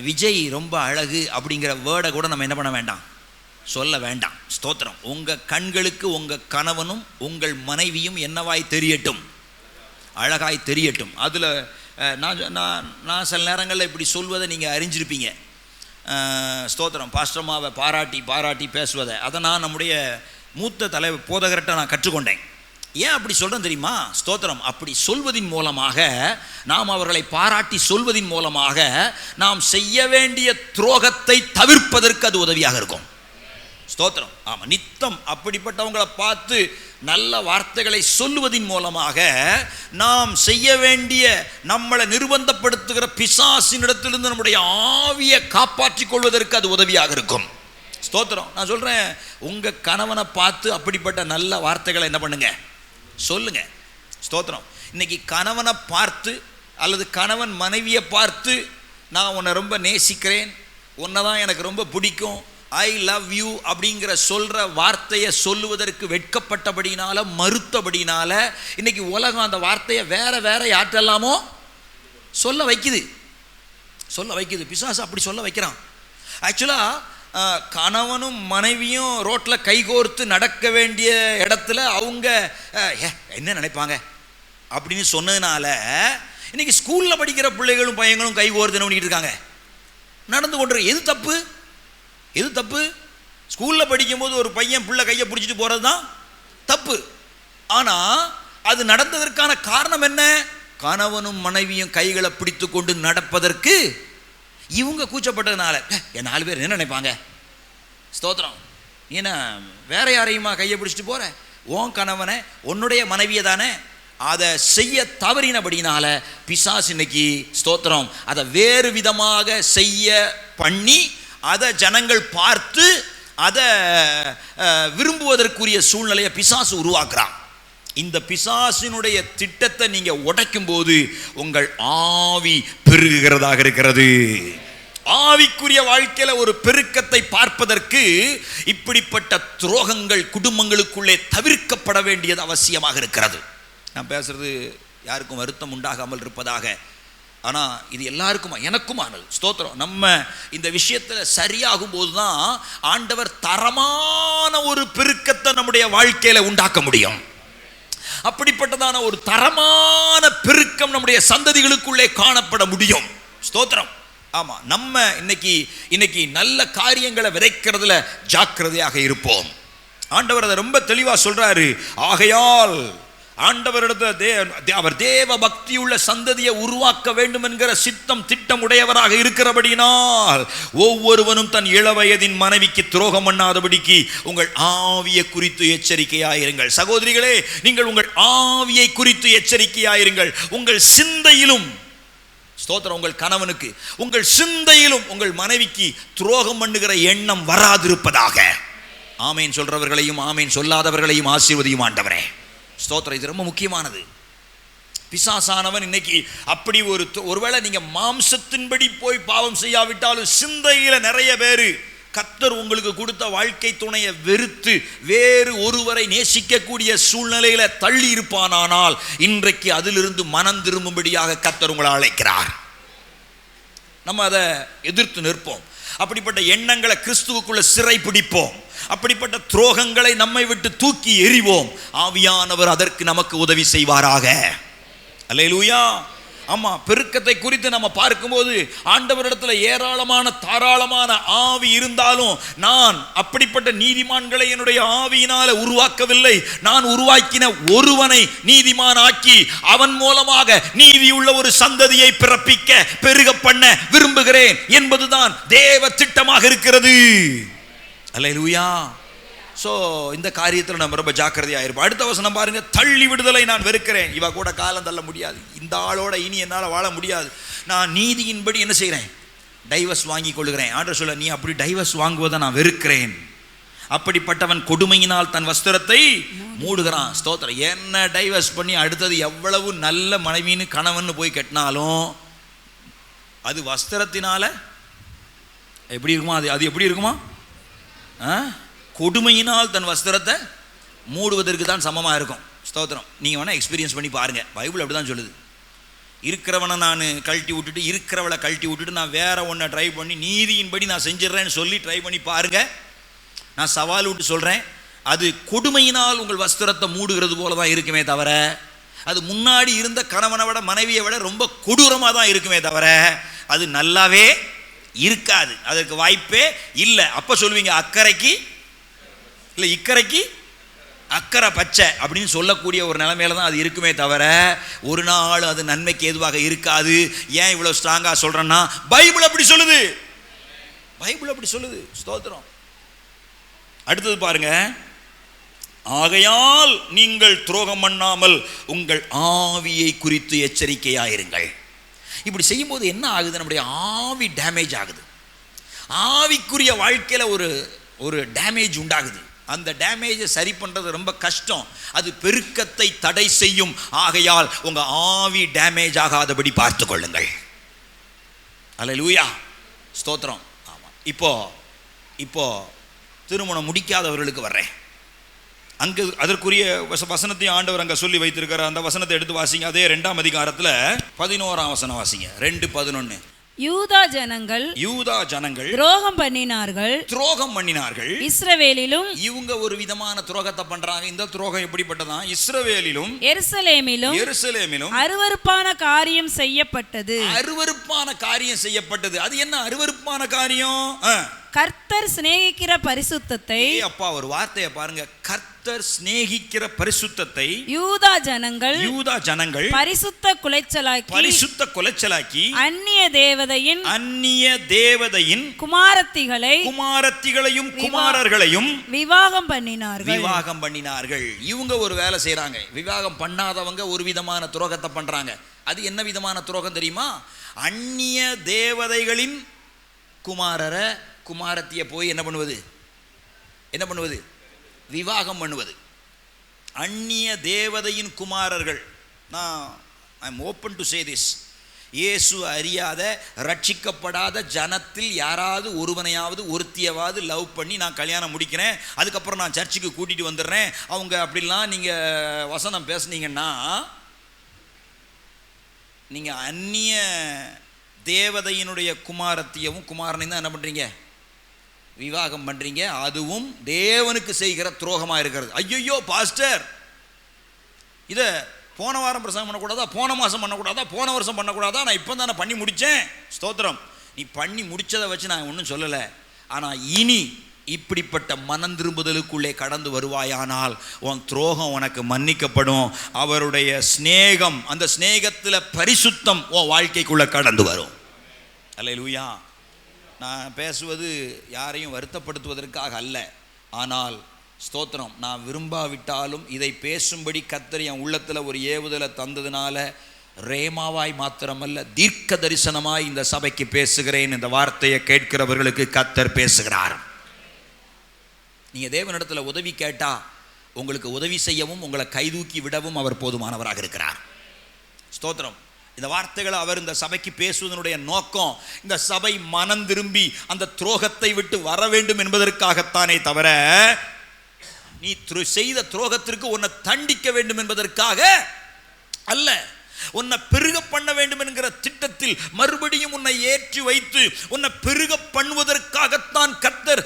விஜய் ரொம்ப அழகு அப்படிங்கிற வேர்டை கூட நம்ம என்ன பண்ண வேண்டாம், சொல்ல வேண்டாம். ஸ்தோத்திரம். உங்கள் கண்களுக்கு உங்கள் கணவனும் உங்கள் மனைவியும் என்னவாய் தெரியட்டும், அழகாய் தெரியட்டும். அதில் நான் சில நேரங்களில் இப்படி சொல்வதை நீங்கள் அறிஞ்சிருப்பீங்க. ஸ்தோத்திரம். பாஸ்டர்மாவை பாராட்டி பேசுவதை அதை நான் நம்முடைய மூத்த தலைவர் போதகர்கிட்ட நான் கற்றுக்கொண்டேன். ஏன் அப்படி சொல்கிறேன் தெரியுமா? ஸ்தோத்திரம். அப்படி சொல்வதின் மூலமாக, நாம் அவர்களை பாராட்டி சொல்வதின் மூலமாக நாம் செய்ய வேண்டிய துரோகத்தை தவிர்ப்பதற்கு அது உதவியாக இருக்கும். ஸ்தோத்திரம். ஆமாம், நித்தம் அப்படிப்பட்டவங்களை பார்த்து நல்ல வார்த்தைகளை சொல்லுவதின் மூலமாக நாம் செய்ய வேண்டிய, நம்மளை நிர்பந்தப்படுத்துகிற பிசாசினிடத்திலிருந்து நம்முடைய ஆவியை காப்பாற்றிக் கொள்வதற்கு அது உதவியாக இருக்கும். ஸ்தோத்திரம். நான் சொல்கிறேன், உங்கள் கணவனை பார்த்து அப்படிப்பட்ட நல்ல வார்த்தைகளை என்ன பண்ணுங்க, சொல்லுங்க. ஸ்தோத்திரம். இன்னைக்கு கணவனை பார்த்து அல்லது கணவன் மனைவியை பார்த்து நான் உன்னை ரொம்ப நேசிக்கிறேன், உன்னை தான் எனக்கு ரொம்ப பிடிக்கும், ஐ லவ் யூ அப்படிங்கிற சொல்கிற வார்த்தையை சொல்லுவதற்கு வெட்கப்பட்டபடினால, மறுத்தபடினால இன்னைக்கு உலகம் அந்த வார்த்தையை வேற யாற்றெல்லாமோ சொல்ல வைக்குது. பிசாசு அப்படி சொல்ல வைக்கிறான். ஆக்சுவலாக கணவனும் மனைவியும் ரோட்டில் கைகோர்த்து நடக்க வேண்டிய இடத்துல அவங்க என்ன நினைப்பாங்க அப்படின்னு சொன்னதுனால இன்னைக்கு ஸ்கூலில் படிக்கிற பிள்ளைகளும் பையங்களும் கைகோர்த்து என்ன பண்ணிட்டு இருக்காங்க, நடந்து கொண்டு. எது தப்பு? ஸ்கூலில் படிக்கும்போது ஒரு பையன் பிள்ளை கையை பிடிச்சிட்டு போகிறது தான் தப்பு. ஆனால் அது நடந்ததற்கான காரணம் என்ன? கணவனும் மனைவியும் கைகளை பிடித்து கொண்டு நடப்பதற்கு இவங்க கூச்சப்பட்டதுனால என் 4 பேர் என்ன நினைப்பாங்க? ஸ்தோத்திரம். ஏன்னா வேற யாரையுமா கையை பிடிச்சிட்டு போற? உன் கணவனை உன்னுடைய மனைவியை தானே. அதை செய்ய தவறினபடினால பிசாசு இன்னைக்கு ஸ்தோத்திரம் அதை வேறு விதமாக செய்ய பண்ணி அதை ஜனங்கள் பார்த்து அதை விரும்புவதற்குரிய சூழ்நிலையை பிசாசு உருவாக்குறான். இந்த பிசாசினுடைய திட்டத்தை நீங்க உடைக்கும் போது உங்கள் ஆவி பெருகுகிறதாக இருக்கிறது. ஆவிக்குரிய வாழ்க்கையில ஒரு பெருக்கத்தை பார்ப்பதற்கு இப்படிப்பட்ட துரோகங்கள் குடும்பங்களுக்குள்ளே தவிர்க்கப்பட வேண்டியது அவசியமாக இருக்கிறது. நான் பேசுறது யாருக்கும் வருத்தம் உண்டாகாமல் இருப்பதாக, ஆனா இது எல்லாருக்குமா எனக்குமானது. ஸ்தோத்திரம். நம்ம இந்த விஷயத்துல சரியாகும் போதுதான் ஆண்டவர் தரமான ஒரு பெருக்கத்தை நம்முடைய வாழ்க்கையில உண்டாக்க முடியும். அப்படிப்பட்டதான ஒரு தரமான பெருக்கம் நம்முடைய சந்ததிகளுக்குள்ளே காணப்பட முடியும். ஸ்தோத்திரம். ஆமா, நம்ம இன்னைக்கு நல்ல காரியங்களை விதைக்கிறதுல ஜாக்கிரதையாக இருப்போம். ஆண்டவர் அதை ரொம்ப தெளிவா சொல்றாரு. ஆகையால் ஆண்டவரிடத்தில் அவர் தேவ பக்தியுள்ள சந்ததியை உருவாக்க வேண்டும் என்கிற சித்தம் திட்டம் உடையவராக இருக்கிறபடியினால் ஒவ்வொருவனும் தன் இளவயதின் மனைவிக்கு துரோகம் பண்ணாதபடிக்கு உங்கள் ஆவியை குறித்து எச்சரிக்கையாயிருங்கள். சகோதரிகளே, நீங்கள் உங்கள் ஆவியை குறித்து எச்சரிக்கையாயிருங்கள். உங்கள் சிந்தையிலும் ஸ்தோத்திரம், உங்கள் கணவனுக்கு உங்கள் சிந்தையிலும் உங்கள் மனைவிக்கு துரோகம் பண்ணுகிற எண்ணம் வராதிருப்பதாக. ஆமேன் சொல்றவர்களையும் ஆமேன் சொல்லாதவர்களையும் ஆசீர்வதியும் ஆண்டவரே. ஸ்தோத்திரம். இது ரொம்ப முக்கியமானது. பிசாசானவன் இன்னைக்கு அப்படி ஒருவேளை நீங்க மாம்சத்தின்படி போய் பாவம் செய்யாவிட்டாலும் சிந்தையில நிறைய பேரு கர்த்தர் உங்களுக்கு கொடுத்த வாழ்க்கை துணையை வெறுத்து வேறு ஒருவரை நேசிக்கக்கூடிய சூழ்நிலையில தள்ளி இருப்பானால் இன்றைக்கு அதிலிருந்து மனம் திரும்பும்படியாக கர்த்தர் உங்களை அழைக்கிறார். நம்ம அதை எதிர்த்து நிற்போம். அப்படிப்பட்ட எண்ணங்களை கிறிஸ்துவுக்குள்ள சிறை பிடிப்போம். அப்படிப்பட்ட துரோகங்களை நம்மை விட்டு தூக்கி எறிவோம். ஆவியானவர் அதற்கு நமக்கு உதவி செய்வாராக. அல்லேலூயா. ஆமா, பெருக்கத்தை குறித்து நம்ம பார்க்கும்போது ஆண்டவரிடத்துல ஏராளமான தாராளமான ஆவி இருந்தாலும் நான் அப்படிப்பட்ட நீதிமான்களை என்னுடைய ஆவியினால உருவாக்கவில்லை. நான் உருவாக்கின ஒருவனை நீதிமான் ஆக்கி அவன் மூலமாக நீதியுள்ள ஒரு சந்ததியை பிறப்பிக்க பெருக பண்ண விரும்புகிறேன் என்பதுதான் தேவ திட்டமாக இருக்கிறது. அல்லேலூயா. ஸோ இந்த காரியத்தில் நம்ம ரொம்ப ஜாக்கிரதையாக இருப்போம். அடுத்த வசனம் பாருங்க. தள்ளி விடுதலை நான் வெறுக்கிறேன். இவ கூட காலம் தள்ள முடியாது. இந்த ஆளோட இனி என்னால் வாழ முடியாது. நான் நீதியின்படி என்ன செய்கிறேன்? டைவர்ஸ் வாங்கி கொள்கிறேன். ஆண்டவர் சொல்ல, நீ அப்படி டைவர்ஸ் வாங்குவதை நான் வெறுக்கிறேன். அப்படிப்பட்டவன் கொடுமையினால் தன் வஸ்திரத்தை மூடுகிறான். ஸ்தோத்திரம். என்ன டைவர்ஸ் பண்ணி அடுத்தது எவ்வளவு நல்ல மனைவின்னு கணவன் போய் கட்டினாலும் அது வஸ்திரத்தினால எப்படி இருக்குமா? அது எப்படி இருக்குமா? கொடுமையினால் தன் வஸ்திரத்தை மூடுவதற்கு தான் சமமாக இருக்கும். ஸ்தோத்திரம். நீங்கள் வேணால் எக்ஸ்பீரியன்ஸ் பண்ணி பாருங்கள். பைபிள் அப்படி தான் சொல்லுது. இருக்கிறவனை நான் கழட்டி விட்டுட்டு இருக்கிறவளை கழட்டி விட்டுட்டு நான் வேற ஒன்றை ட்ரை பண்ணி நீதியின்படி நான் செஞ்சிடறேன்னு சொல்லி ட்ரை பண்ணி பாருங்கள். நான் சவால் விட்டு சொல்கிறேன், அது கொடுமையினால் உங்கள் வஸ்திரத்தை மூடுகிறது போல தான் இருக்குமே தவிர அது முன்னாடி இருந்த கணவனை விட மனைவியை விட ரொம்ப கொடூரமாக தான் இருக்குமே தவிர அது நல்லாவே இருக்காது. அதற்கு வாய்ப்பே இல்லை. அப்போ சொல்லுவீங்க அக்கறைக்கு இல்லை இக்கரைக்கு அக்கறை பச்சை அப்படின்னு சொல்லக்கூடிய ஒரு நிலைமையில தான் அது இருக்குமே தவிர ஒரு நாள் அது நன்மைக்கு ஏதுவாக இருக்காது. ஏன் இவ்வளோ ஸ்ட்ராங்காக சொல்கிறேன்னா பைபிள் அப்படி சொல்லுது. பைபிள் அப்படி சொல்லுது. ஸ்தோத்திரம். அடுத்தது பாருங்க. ஆகையால் நீங்கள் துரோகம் பண்ணாமல் உங்கள் ஆவியை குறித்து எச்சரிக்கையாயிருங்கள். இப்படி செய்யும்போது என்ன ஆகுது? நம்முடைய ஆவி டேமேஜ் ஆகுது. ஆவிக்குரிய வாழ்க்கையில் ஒரு டேமேஜ் உண்டாகுது. அந்த டேமேஜை சரி பண்ணுறது ரொம்ப கஷ்டம். அது பெருக்கத்தை தடை செய்யும். ஆகையால் உங்கள் ஆவி டேமேஜ் ஆகாதபடி பார்த்து கொள்ளுங்கள். அல்லேலூயா. ஸ்தோத்திரம். ஆமாம். இப்போ திருமணம் முடிக்காதவர்களுக்கு வர்றேன். அங்கு அதற்குரிய வசனத்தையும் ஆண்டவர் அங்கே சொல்லி வைத்திருக்கிற அந்த வசனத்தை எடுத்து வாசிங்க. அதே 2ஆம் அதிகாரத்தில் 11ஆம் வசனம் வாசிங்க. 2:11. யூதா ஜனங்கள் துரோகம் பண்ணினார்கள். இஸ்ரவேலிலும் இவங்க ஒரு விதமான துரோகத்தை பண்றாங்க. இந்த துரோகம் எப்படிப்பட்டதா? இஸ்ரவேலிலும் எருசலேமிலும் அருவருப்பான காரியம் செய்யப்பட்டது. அது என்ன அருவருப்பான காரியம்? கர்த்தர் சிநேகிக்கிற பரிசுத்தத்தை. அப்பா, ஒரு வார்த்தையை பாருங்க. கர்த்தர் கர்த்தர் சிநேகிக்கிற பரிசுத்தத்தை யூதா ஜனங்கள் பரிசுத்த குலைச்சலாக்கி அந்நிய தேவதையின் குமாரத்திகளையும் குமாரர்களையும் விவாகம் பண்ணினார்கள். இவங்க ஒரு வேலை செய்றாங்க. விவாகம் பண்ணாதவங்க ஒரு விதமான துரோகத்தை பண்றாங்க. அது என்ன விதமான துரோகம் தெரியுமா? அந்நிய தேவதைகளின் குமாரத்திய போய் என்ன பண்ணுவது? விவாகம் பண்ணுவது. அந்நிய தேவதையின் குமாரர்கள். I am open to say this. இயேசு அறியாத ரட்சிக்கப்படாத ஜனத்தில் யாராவது ஒருவனையாவது ஒருத்தியவாவது லவ் பண்ணி நான் கல்யாணம் முடிக்கிறேன், அதுக்கப்புறம் நான் சர்ச்சுக்கு கூட்டிட்டு வந்துடுறேன், அவங்க அப்படிலாம் நீங்க வசனம் பேசுனீங்கன்னா நீங்க அந்நிய தேவதையினுடைய குமாரத்தையும் குமாரனையும் தான் என்ன பண்றீங்க? விவாகம் பண்றீங்க. அதுவும் தேவனுக்கு செய்கிற துரோகமா இருக்கிறது. ஐயோ பாஸ்டர், இத போன வாரம் பிரசங்கம் பண்ணக்கூடாதா, போன மாசம் பண்ணக்கூடாதா, போன வருஷம் பண்ணக்கூடாதா, நான் இப்போ தான் பண்ணி முடிச்சேன். ஸ்தோத்திரம். நீ பண்ணி முடிச்சதை வச்சு நான் ஒன்றும் சொல்லலை. ஆனா இனி இப்படிப்பட்ட மனம் திரும்புதலுக்குள்ளே கடந்து வருவாயானால் உன் துரோகம் உனக்கு மன்னிக்கப்படும். அவருடைய சிநேகம், அந்த சிநேகத்தில் பரிசுத்தம் உன் வாழ்க்கைக்குள்ள கடந்து வரும். அல்லேலூயா. நான் பேசுவது யாரையும் வருத்தப்படுத்துவதற்காக அல்ல. ஆனால் ஸ்தோத்திரம், நான் விரும்பாவிட்டாலும் இதை பேசும்படி கர்த்தர் என் உள்ளத்தில் ஒரு ஏவுதலை தந்ததுனால ரேமாவாய் மாத்திரமல்ல தீர்க்க தரிசனமாய் இந்த சபைக்கு பேசுகிறேன். இந்த வார்த்தையை கேட்கிறவர்களுக்கு கர்த்தர் பேசுகிறார். நீங்கள் தேவனிடத்தில் உதவி கேட்டா உங்களுக்கு உதவி செய்யவும் உங்களை கைதூக்கி விடவும் அவர் போதுமானவராக இருக்கிறார். ஸ்தோத்திரம். இந்த வார்த்தைகளை அவர் இந்த சபைக்கு பேசுவதனுடைய நோக்கம் இந்த சபை மனம் திரும்பி அந்த துரோகத்தை விட்டு வர வேண்டும் என்பதற்காகத்தானே தவிர நீ செய்த துரோகத்திற்கு உன்னை தண்டிக்க வேண்டும் என்பதற்காக அல்ல. உன்னை பெருக பண்ண வேண்டும் என்கிற திட்டத்தில் மறுபடியும் உன்னை ஏற்றி வைத்து உன்னை பெருக பண்ணுவதற்காகத்தான் கர்த்தர்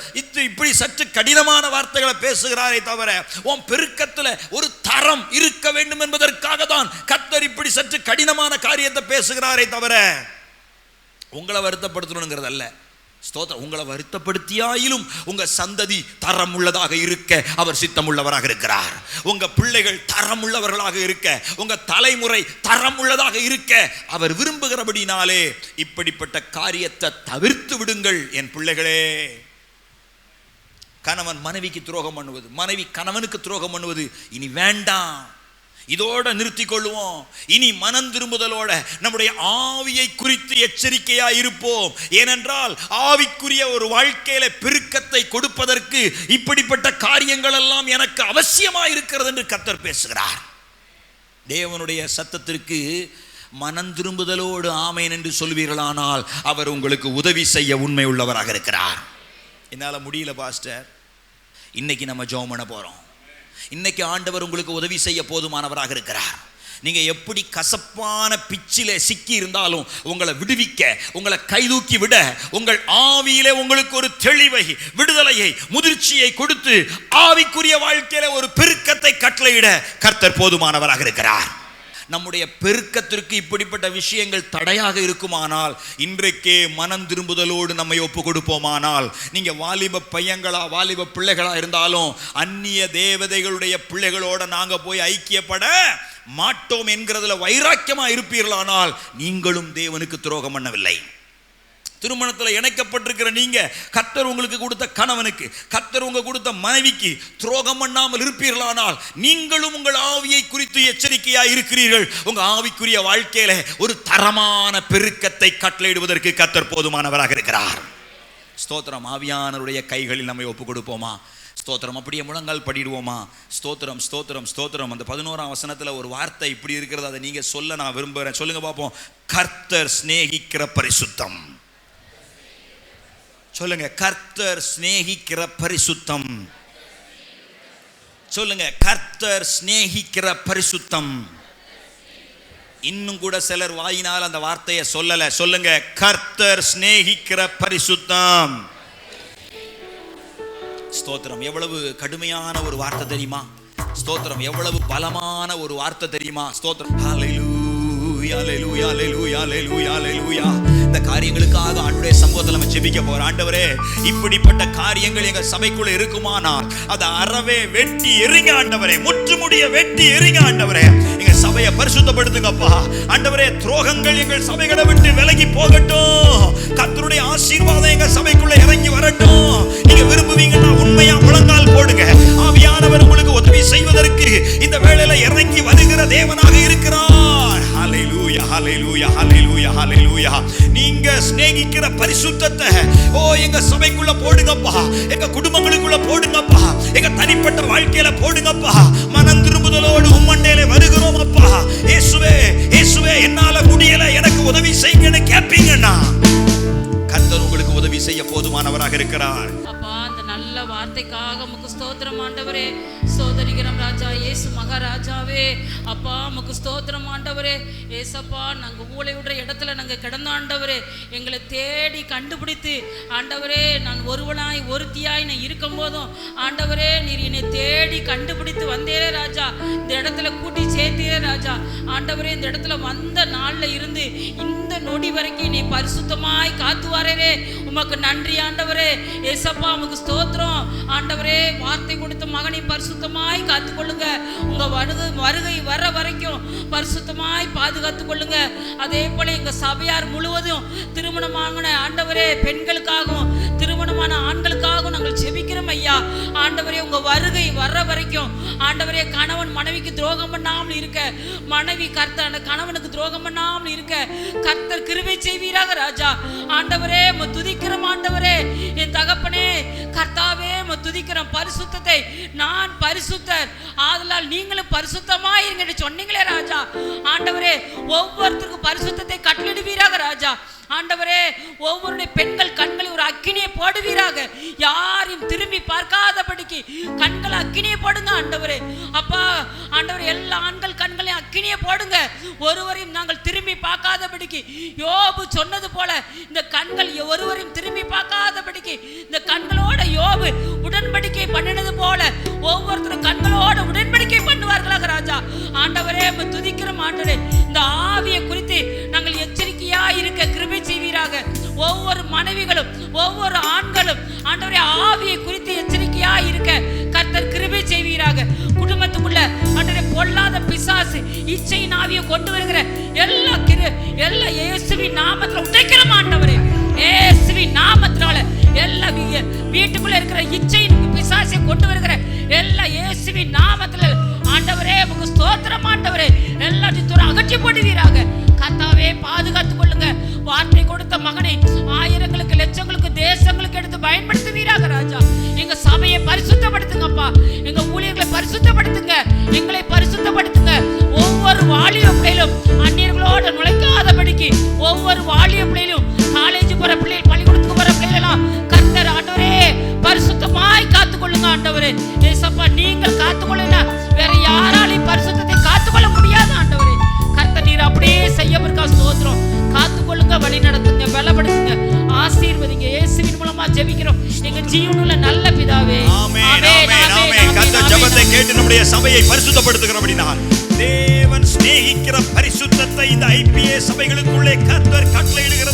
இப்படி சற்று கடினமான வார்த்தைகளை பேசுகிறாரே தவிர உன் பெருக்கத்தில் ஒரு தரம் இருக்க வேண்டும் என்பதற்காக தான் கர்த்தர் இப்படி சற்று கடினமான காரியத்தை பேசுகிறாரே தவிர உங்களை வருத்தப்படுத்தணுங்கிறது அல்ல. ஸ்தோத்திரம். உங்களை வருத்தப்படுத்தியாயிலும் உங்க சந்ததி தரம் உள்ளதாக இருக்க அவர் சித்தம் உள்ளவராக இருக்கிறார். உங்க பிள்ளைகள் தரம் உள்ளவர்களாக இருக்க, உங்க தலைமுறை தரம் உள்ளதாக இருக்க அவர் விரும்புகிறபடினாலே இப்படிப்பட்ட காரியத்தை தவிர்த்து விடுங்கள் என் பிள்ளைகளே. கணவன் மனைவிக்கு துரோகம் பண்ணுவது, மனைவி கணவனுக்கு துரோகம் பண்ணுவது இனி வேண்டாம். இதோட நிறுத்திக் கொள்வோம். இனி மனம் திரும்புதலோட நம்முடைய ஆவியை குறித்து எச்சரிக்கையா இருப்போம். ஏனென்றால் ஆவிக்குரிய ஒரு வாழ்க்கையில பெருக்கத்தை கொடுப்பதற்கு இப்படிப்பட்ட காரியங்கள் எல்லாம் எனக்கு அவசியமா இருக்கிறது என்று கர்த்தர் பேசுகிறார். தேவனுடைய சத்தத்திற்கு மனம் திரும்புதலோடு ஆமென் என்று சொல்வீர்களானால் அவர் உங்களுக்கு உதவி செய்ய உண்மை உள்ளவராக இருக்கிறார். என்னால முடியல பாஸ்டர், இன்னைக்கு நம்ம ஜெபம் பண்ண போறோம். இன்னைக்கு ஆண்டவர் உங்களுக்கு உதவி செய்ய போதுமானவராக இருக்கிறார். நீங்க எப்படி கசப்பான பிச்சிலே சிக்கி இருந்தாலும் உங்களை விடுவிக்க, உங்களை கைதூக்கி விட, உங்கள் ஆவியிலே உங்களுக்கு ஒரு தெளிவை, விடுதலையை, முதிர்ச்சியை கொடுத்து ஆவிக்குரிய வாழ்க்கையில ஒரு பெருக்கத்தை கட்டளையிட கர்த்தர் போதுமானவராக இருக்கிறார். நம்முடைய பெருக்கத்திற்கு இப்படிப்பட்ட விஷயங்கள் தடையாக இருக்குமானால் இன்றைக்கே மனம் திரும்புதலோடு நம்மை ஒப்பு கொடுப்போமானால், நீங்க வாலிப பையங்களா வாலிப பிள்ளைகளா இருந்தாலும் அந்நிய தேவதைகளுடைய பிள்ளைகளோட நாங்க போய் ஐக்கியப்பட மாட்டோம் என்கிறதுல வைராக்கியமா இருப்பீர்களானால் நீங்களும் தேவனுக்கு துரோகம் பண்ணவில்லை. திருமணத்தில் இணைக்கப்பட்டிருக்கிற நீங்க கர்த்தர் உங்களுக்கு கொடுத்த கணவனுக்கு, கர்த்தர் உங்களுக்கு கொடுத்த மனைவிக்கு துரோகம் பண்ணாமல் இருப்பீர்களானால் நீங்களும் உங்கள் ஆவியை குறித்து எச்சரிக்கையா இருக்கிறீர்கள். உங்க ஆவிக்குரிய வாழ்க்கையில ஒரு தரமான பெருக்கத்தை கட்டளையிடுவதற்கு கர்த்தர் போதுமானவராக இருக்கிறார். ஸ்தோத்திரம். ஆவியானவருடைய கைகளில் நம்மை ஒப்பு கொடுப்போமா? ஸ்தோத்திரம். அப்படியே முழங்கால் படிடுவோமா? ஸ்தோத்திரம், ஸ்தோத்திரம், ஸ்தோத்திரம். அந்த 11ஆம் வசனத்தில் ஒரு வார்த்தை இப்படி இருக்கிறது, அதை நீங்க சொல்ல நான் விரும்புகிறேன். சொல்லுங்க பார்ப்போம். கர்த்தர் சிநேகிக்கிற பரிசுத்தம். சொல்லுங்க. கர்த்தர் சிநேகிக்கிற பரிசுத்தம். சொல்லுங்க. கர்த்தர் சிநேகிக்கிற பரிசுத்தம். இன்னும் கூட சிலர் வாயினால் அந்த வார்த்தையை சொல்லல. சொல்லுங்க. கர்த்தர் சிநேகிக்கிற பரிசுத்தம். ஸ்தோத்திரம். எவ்வளவு கடுமையான ஒரு வார்த்தை தெரியுமா? ஸ்தோத்திரம். எவ்வளவு பலமான ஒரு வார்த்தை தெரியுமா? ஸ்தோத்திரம். ஹல்லேலூயா. ஹalleluya ஹalleluya ஹalleluya ஹalleluya ஹalleluya. இந்த காரியங்களுக்காக ஆண்டவரே சமூகத்துல நம்ம ஜெபிக்க போறோம். ஆண்டவரே, இப்படிப்பட்ட காரியங்கள் எங்க சபைக்குள்ள இருக்குமானால் அதை அறவே வெட்டி எறிங்க ஆண்டவரே, முற்றுமுடிய வெட்டி எறிங்க ஆண்டவரே. எங்க சபையை பரிசுத்தப்படுத்துங்கப்பா ஆண்டவரே. துரோகங்கள் எங்கள் சபைகளை விட்டு விலகி போகட்டும். கர்த்தருடைய ஆசீர்வாதம் எங்க சபைக்குள்ள இறங்கி வரட்டும். நீங்க விரும்புவீங்கன்னா உண்மையா முழங்கால் போடுங்க. ஆவியானவர் உங்களுக்கு உதவி செய்வதற்கு இந்த வேளையில இறங்கி வருகிற தேவனாக இருக்கிறார். ஹalleluya ஹalleluya ஹalleluya ஹalleluya. நீங்க சிநேகிக்கிற பரிசுத்தத்தை எங்க சபைக்குள்ள போடுங்கப்பா, எங்க குடும்பங்களுக்குள்ள போடுங்கப்பா, எங்க தனிப்பட்ட வாழ்க்கையில போடுங்கப்பா. மனம் திரும்புதலோடு உம்மண்டையிலே வருகிறோம் அப்பா. இயேசுவே இயேசுவே, என்னால முடியல, எனக்கு உதவி செய்யுங்கன்னு கேட்பீங்கன்னா கர்த்தர் உங்களுக்கு உதவி செய்ய போதுமானவராக இருக்கிறார். அப்பா, அந்த நல்ல வார்த்தைக்காக உமக்கு ஸ்தோத்திரம் ஆண்டவரே. சோதரிகரம் ராஜா இயேசு மகாராஜாவே, அப்பா உமக்கு ஸ்தோத்திரம் ஆண்டவரே. ஏசப்பா, நாங்கள் ஊழை விடுற இடத்துல நாங்கள் கிடந்த ஆண்டவரே, எங்களை தேடி கண்டுபிடித்து ஆண்டவரே, நான் ஒருவனாய் ஒருத்தியாய் நான் இருக்கும் போதும் ஆண்டவரே, நீர் என்னை தேடி கண்டுபிடித்து வந்தேரே ராஜா. இந்த இடத்துல கூட்டி சேர்த்தே ராஜா. ஆண்டவரே, இந்த இடத்துல வந்த நாளில் இருந்து இந்த நொடி வரைக்கும் நீ பரிசுத்தமாய் காத்துவாரே. உமக்கு நன்றி ஆண்டவரே. ஏசப்பா உமக்கு ஸ்தோத்திரம் ஆண்டவரே. வார்த்தை கொடுத்த மகனை பரிசுத்தமாய் காத்துக்கொள்ளுங்க. உங்க வருகை வர வரைக்கும் பரிசுத்தமாய் பாதுகாத்துக் கொள்ளுங்க. அதே போல எங்க சபையார் முழுவதும் திருமணமான ஆண்டவரே பெண்களுக்காகவும் திருமணமான ஆண்களுக்காகவும் நாங்கள் செபிக்கிறோம் ஐயா. ஆண்டவரே, உங்க வருகை வர்ற வரைக்கும் ஆண்டவரே, கணவன் மனைவிக்கு துரோகம் பண்ணாமல் இருக்க, மனைவி கணவனுக்கு துரோகம் பண்ணாமல் இருக்க கர்த்தர் கிருபை செய்வீராக ராஜா. ஆண்டவரே, துதிக்கிறோம் ஆண்டவரே. என் தகப்பனே கர்த்தாவே, துதிக்கிறோம். பரிசுத்தத்தை நான் பரிசுத்தர் ஆதலால் நீங்களும் பரிசுத்தமாயிருங்க சொன்னீங்களே ராஜா. ஆண்டவரே, ஒவ்வொருத்தருக்கும் பரிசுத்தத்தை கட்டளிடுவீராக ராஜா. ஆண்டவரே, ஒவ்வொருடைய பெண்கள் கண்களை ஒரு அக்கினியை போடுவீராக. யாரையும் திரும்பி பார்க்காதபடிக்கு கண்களை அக்கினியை போடுங்க ஆண்டவரே. அப்பா ஆண்டவரே, எல்லா ஆண்கள் கண்களையும் அக்கினியை போடுங்க. ஒருவரையும் நாங்கள் திரும்பி பார்க்காதபடிக்கு யோபு சொன்னது போல இந்த கண்கள் ஒருவரையும் திரும்பி பார்க்காதபடிக்கு இந்த கண்களோட யோபு உடன்படிக்கை பண்ணினது போல ஒவ்வொருத்தரும் கண்களோட உடன்படிக்கை பண்ணுவார்களாக ராஜா. ஆண்டவரே, துதிக்கிறோம் ஆண்டவரே. இந்த ஆவியை குறித்து நாங்கள் எச்சரிக்கையா இருக்க கிருபை செய்வீராக. ஒவ்வொரு மனைவிகளும் ஒவ்வொரு ஆண்களும் ஆண்டவரே, ஆவியை குறித்து எச்சரிக்கையா இருக்க கர்த்தர் கிருபை செய்வீராக. குடும்பத்துக்குள்ள ஆண்டவரே, பொல்லாத பிசாசு இச்சையின் ஆவியை கொண்டு வருகிற எல்லா இயேசுவின் நாமத்துல உடைக்கிறோம் ஆண்டவரே. இயேசுவின் நாமத்தினால எல்லா வீட்டுக்குள்ள இருக்கிற இச்சையின் பிசாசை கொண்டு வருகிற எல்லா இயேசுவின் நாமத்துல ஆண்டவரே உமக்கு ஸ்தோத்திரம் ஆண்டவரே. எல்லாத்தையும் தூரம் அகற்றி போடுவீராக. கர்த்தாவே, பாதுகாத்துக் கொள்ளுங்க. வார்த்தை கொடுத்த மகனை ஆயிரங்களுக்கு லட்சங்களுக்கு தேசங்களுக்கு எடுத்து பயன்படுத்துவீராக ராஜா. எங்க சபையை பரிசுத்தப்படுத்துங்கப்பா. எங்க ஊழியர்களை பரிசுத்தப்படுத்துங்க. எங்களை பரிசுத்தப்படுத்துங்க. ஒவ்வொரு வாலிப பிள்ளைகளும் அந்நியர்களோட நுழைக்காதபடிக்கு ஒவ்வொரு வாலிப பிள்ளைகளும் காலேஜ் போற பிள்ளைகள் பள்ளிக்கூடத்துக்கு போற பிள்ளைகளெல்லாம் கர்த்தர் ஆண்டவரே பரிசுத்தமாய் காத்துக்கொள்ளுங்க ஆண்டவரே. ஏசப்பா, நீங்கள் காத்துக்கொள்ளல வேற யாராலையும் பரிசுத்தத்தை காத்துக்கொள்ள முடியாது ஆண்டவரே. கர்த்தர் நீர் அப்படியே செய்யவர்க்கா ஸ்தோத்திரம். காத்துக்கொள்ளுங்க, வழி நடத்துங்க, பலப்படுத்துங்க, ஆசீர்வதிங்க. இயேசுவின் மூலமா ஜெபிக்கிறோம் எங்க ஜீவனுள்ள நல்ல பிதாவே. ஆமென் ஆமென் ஆமென். கர்த்தர் ஜெபத்தை கேட்டு நம்முடைய சபையை பரிசுத்தப்படுத்துகிறபடினால் தேவன் சிநேகிக்கிற பரிசுத்தத்தை இந்த ஐபிஏ சபைகளுக்குள்ளே கர்த்தர் கட்டளையிடுகிறார்.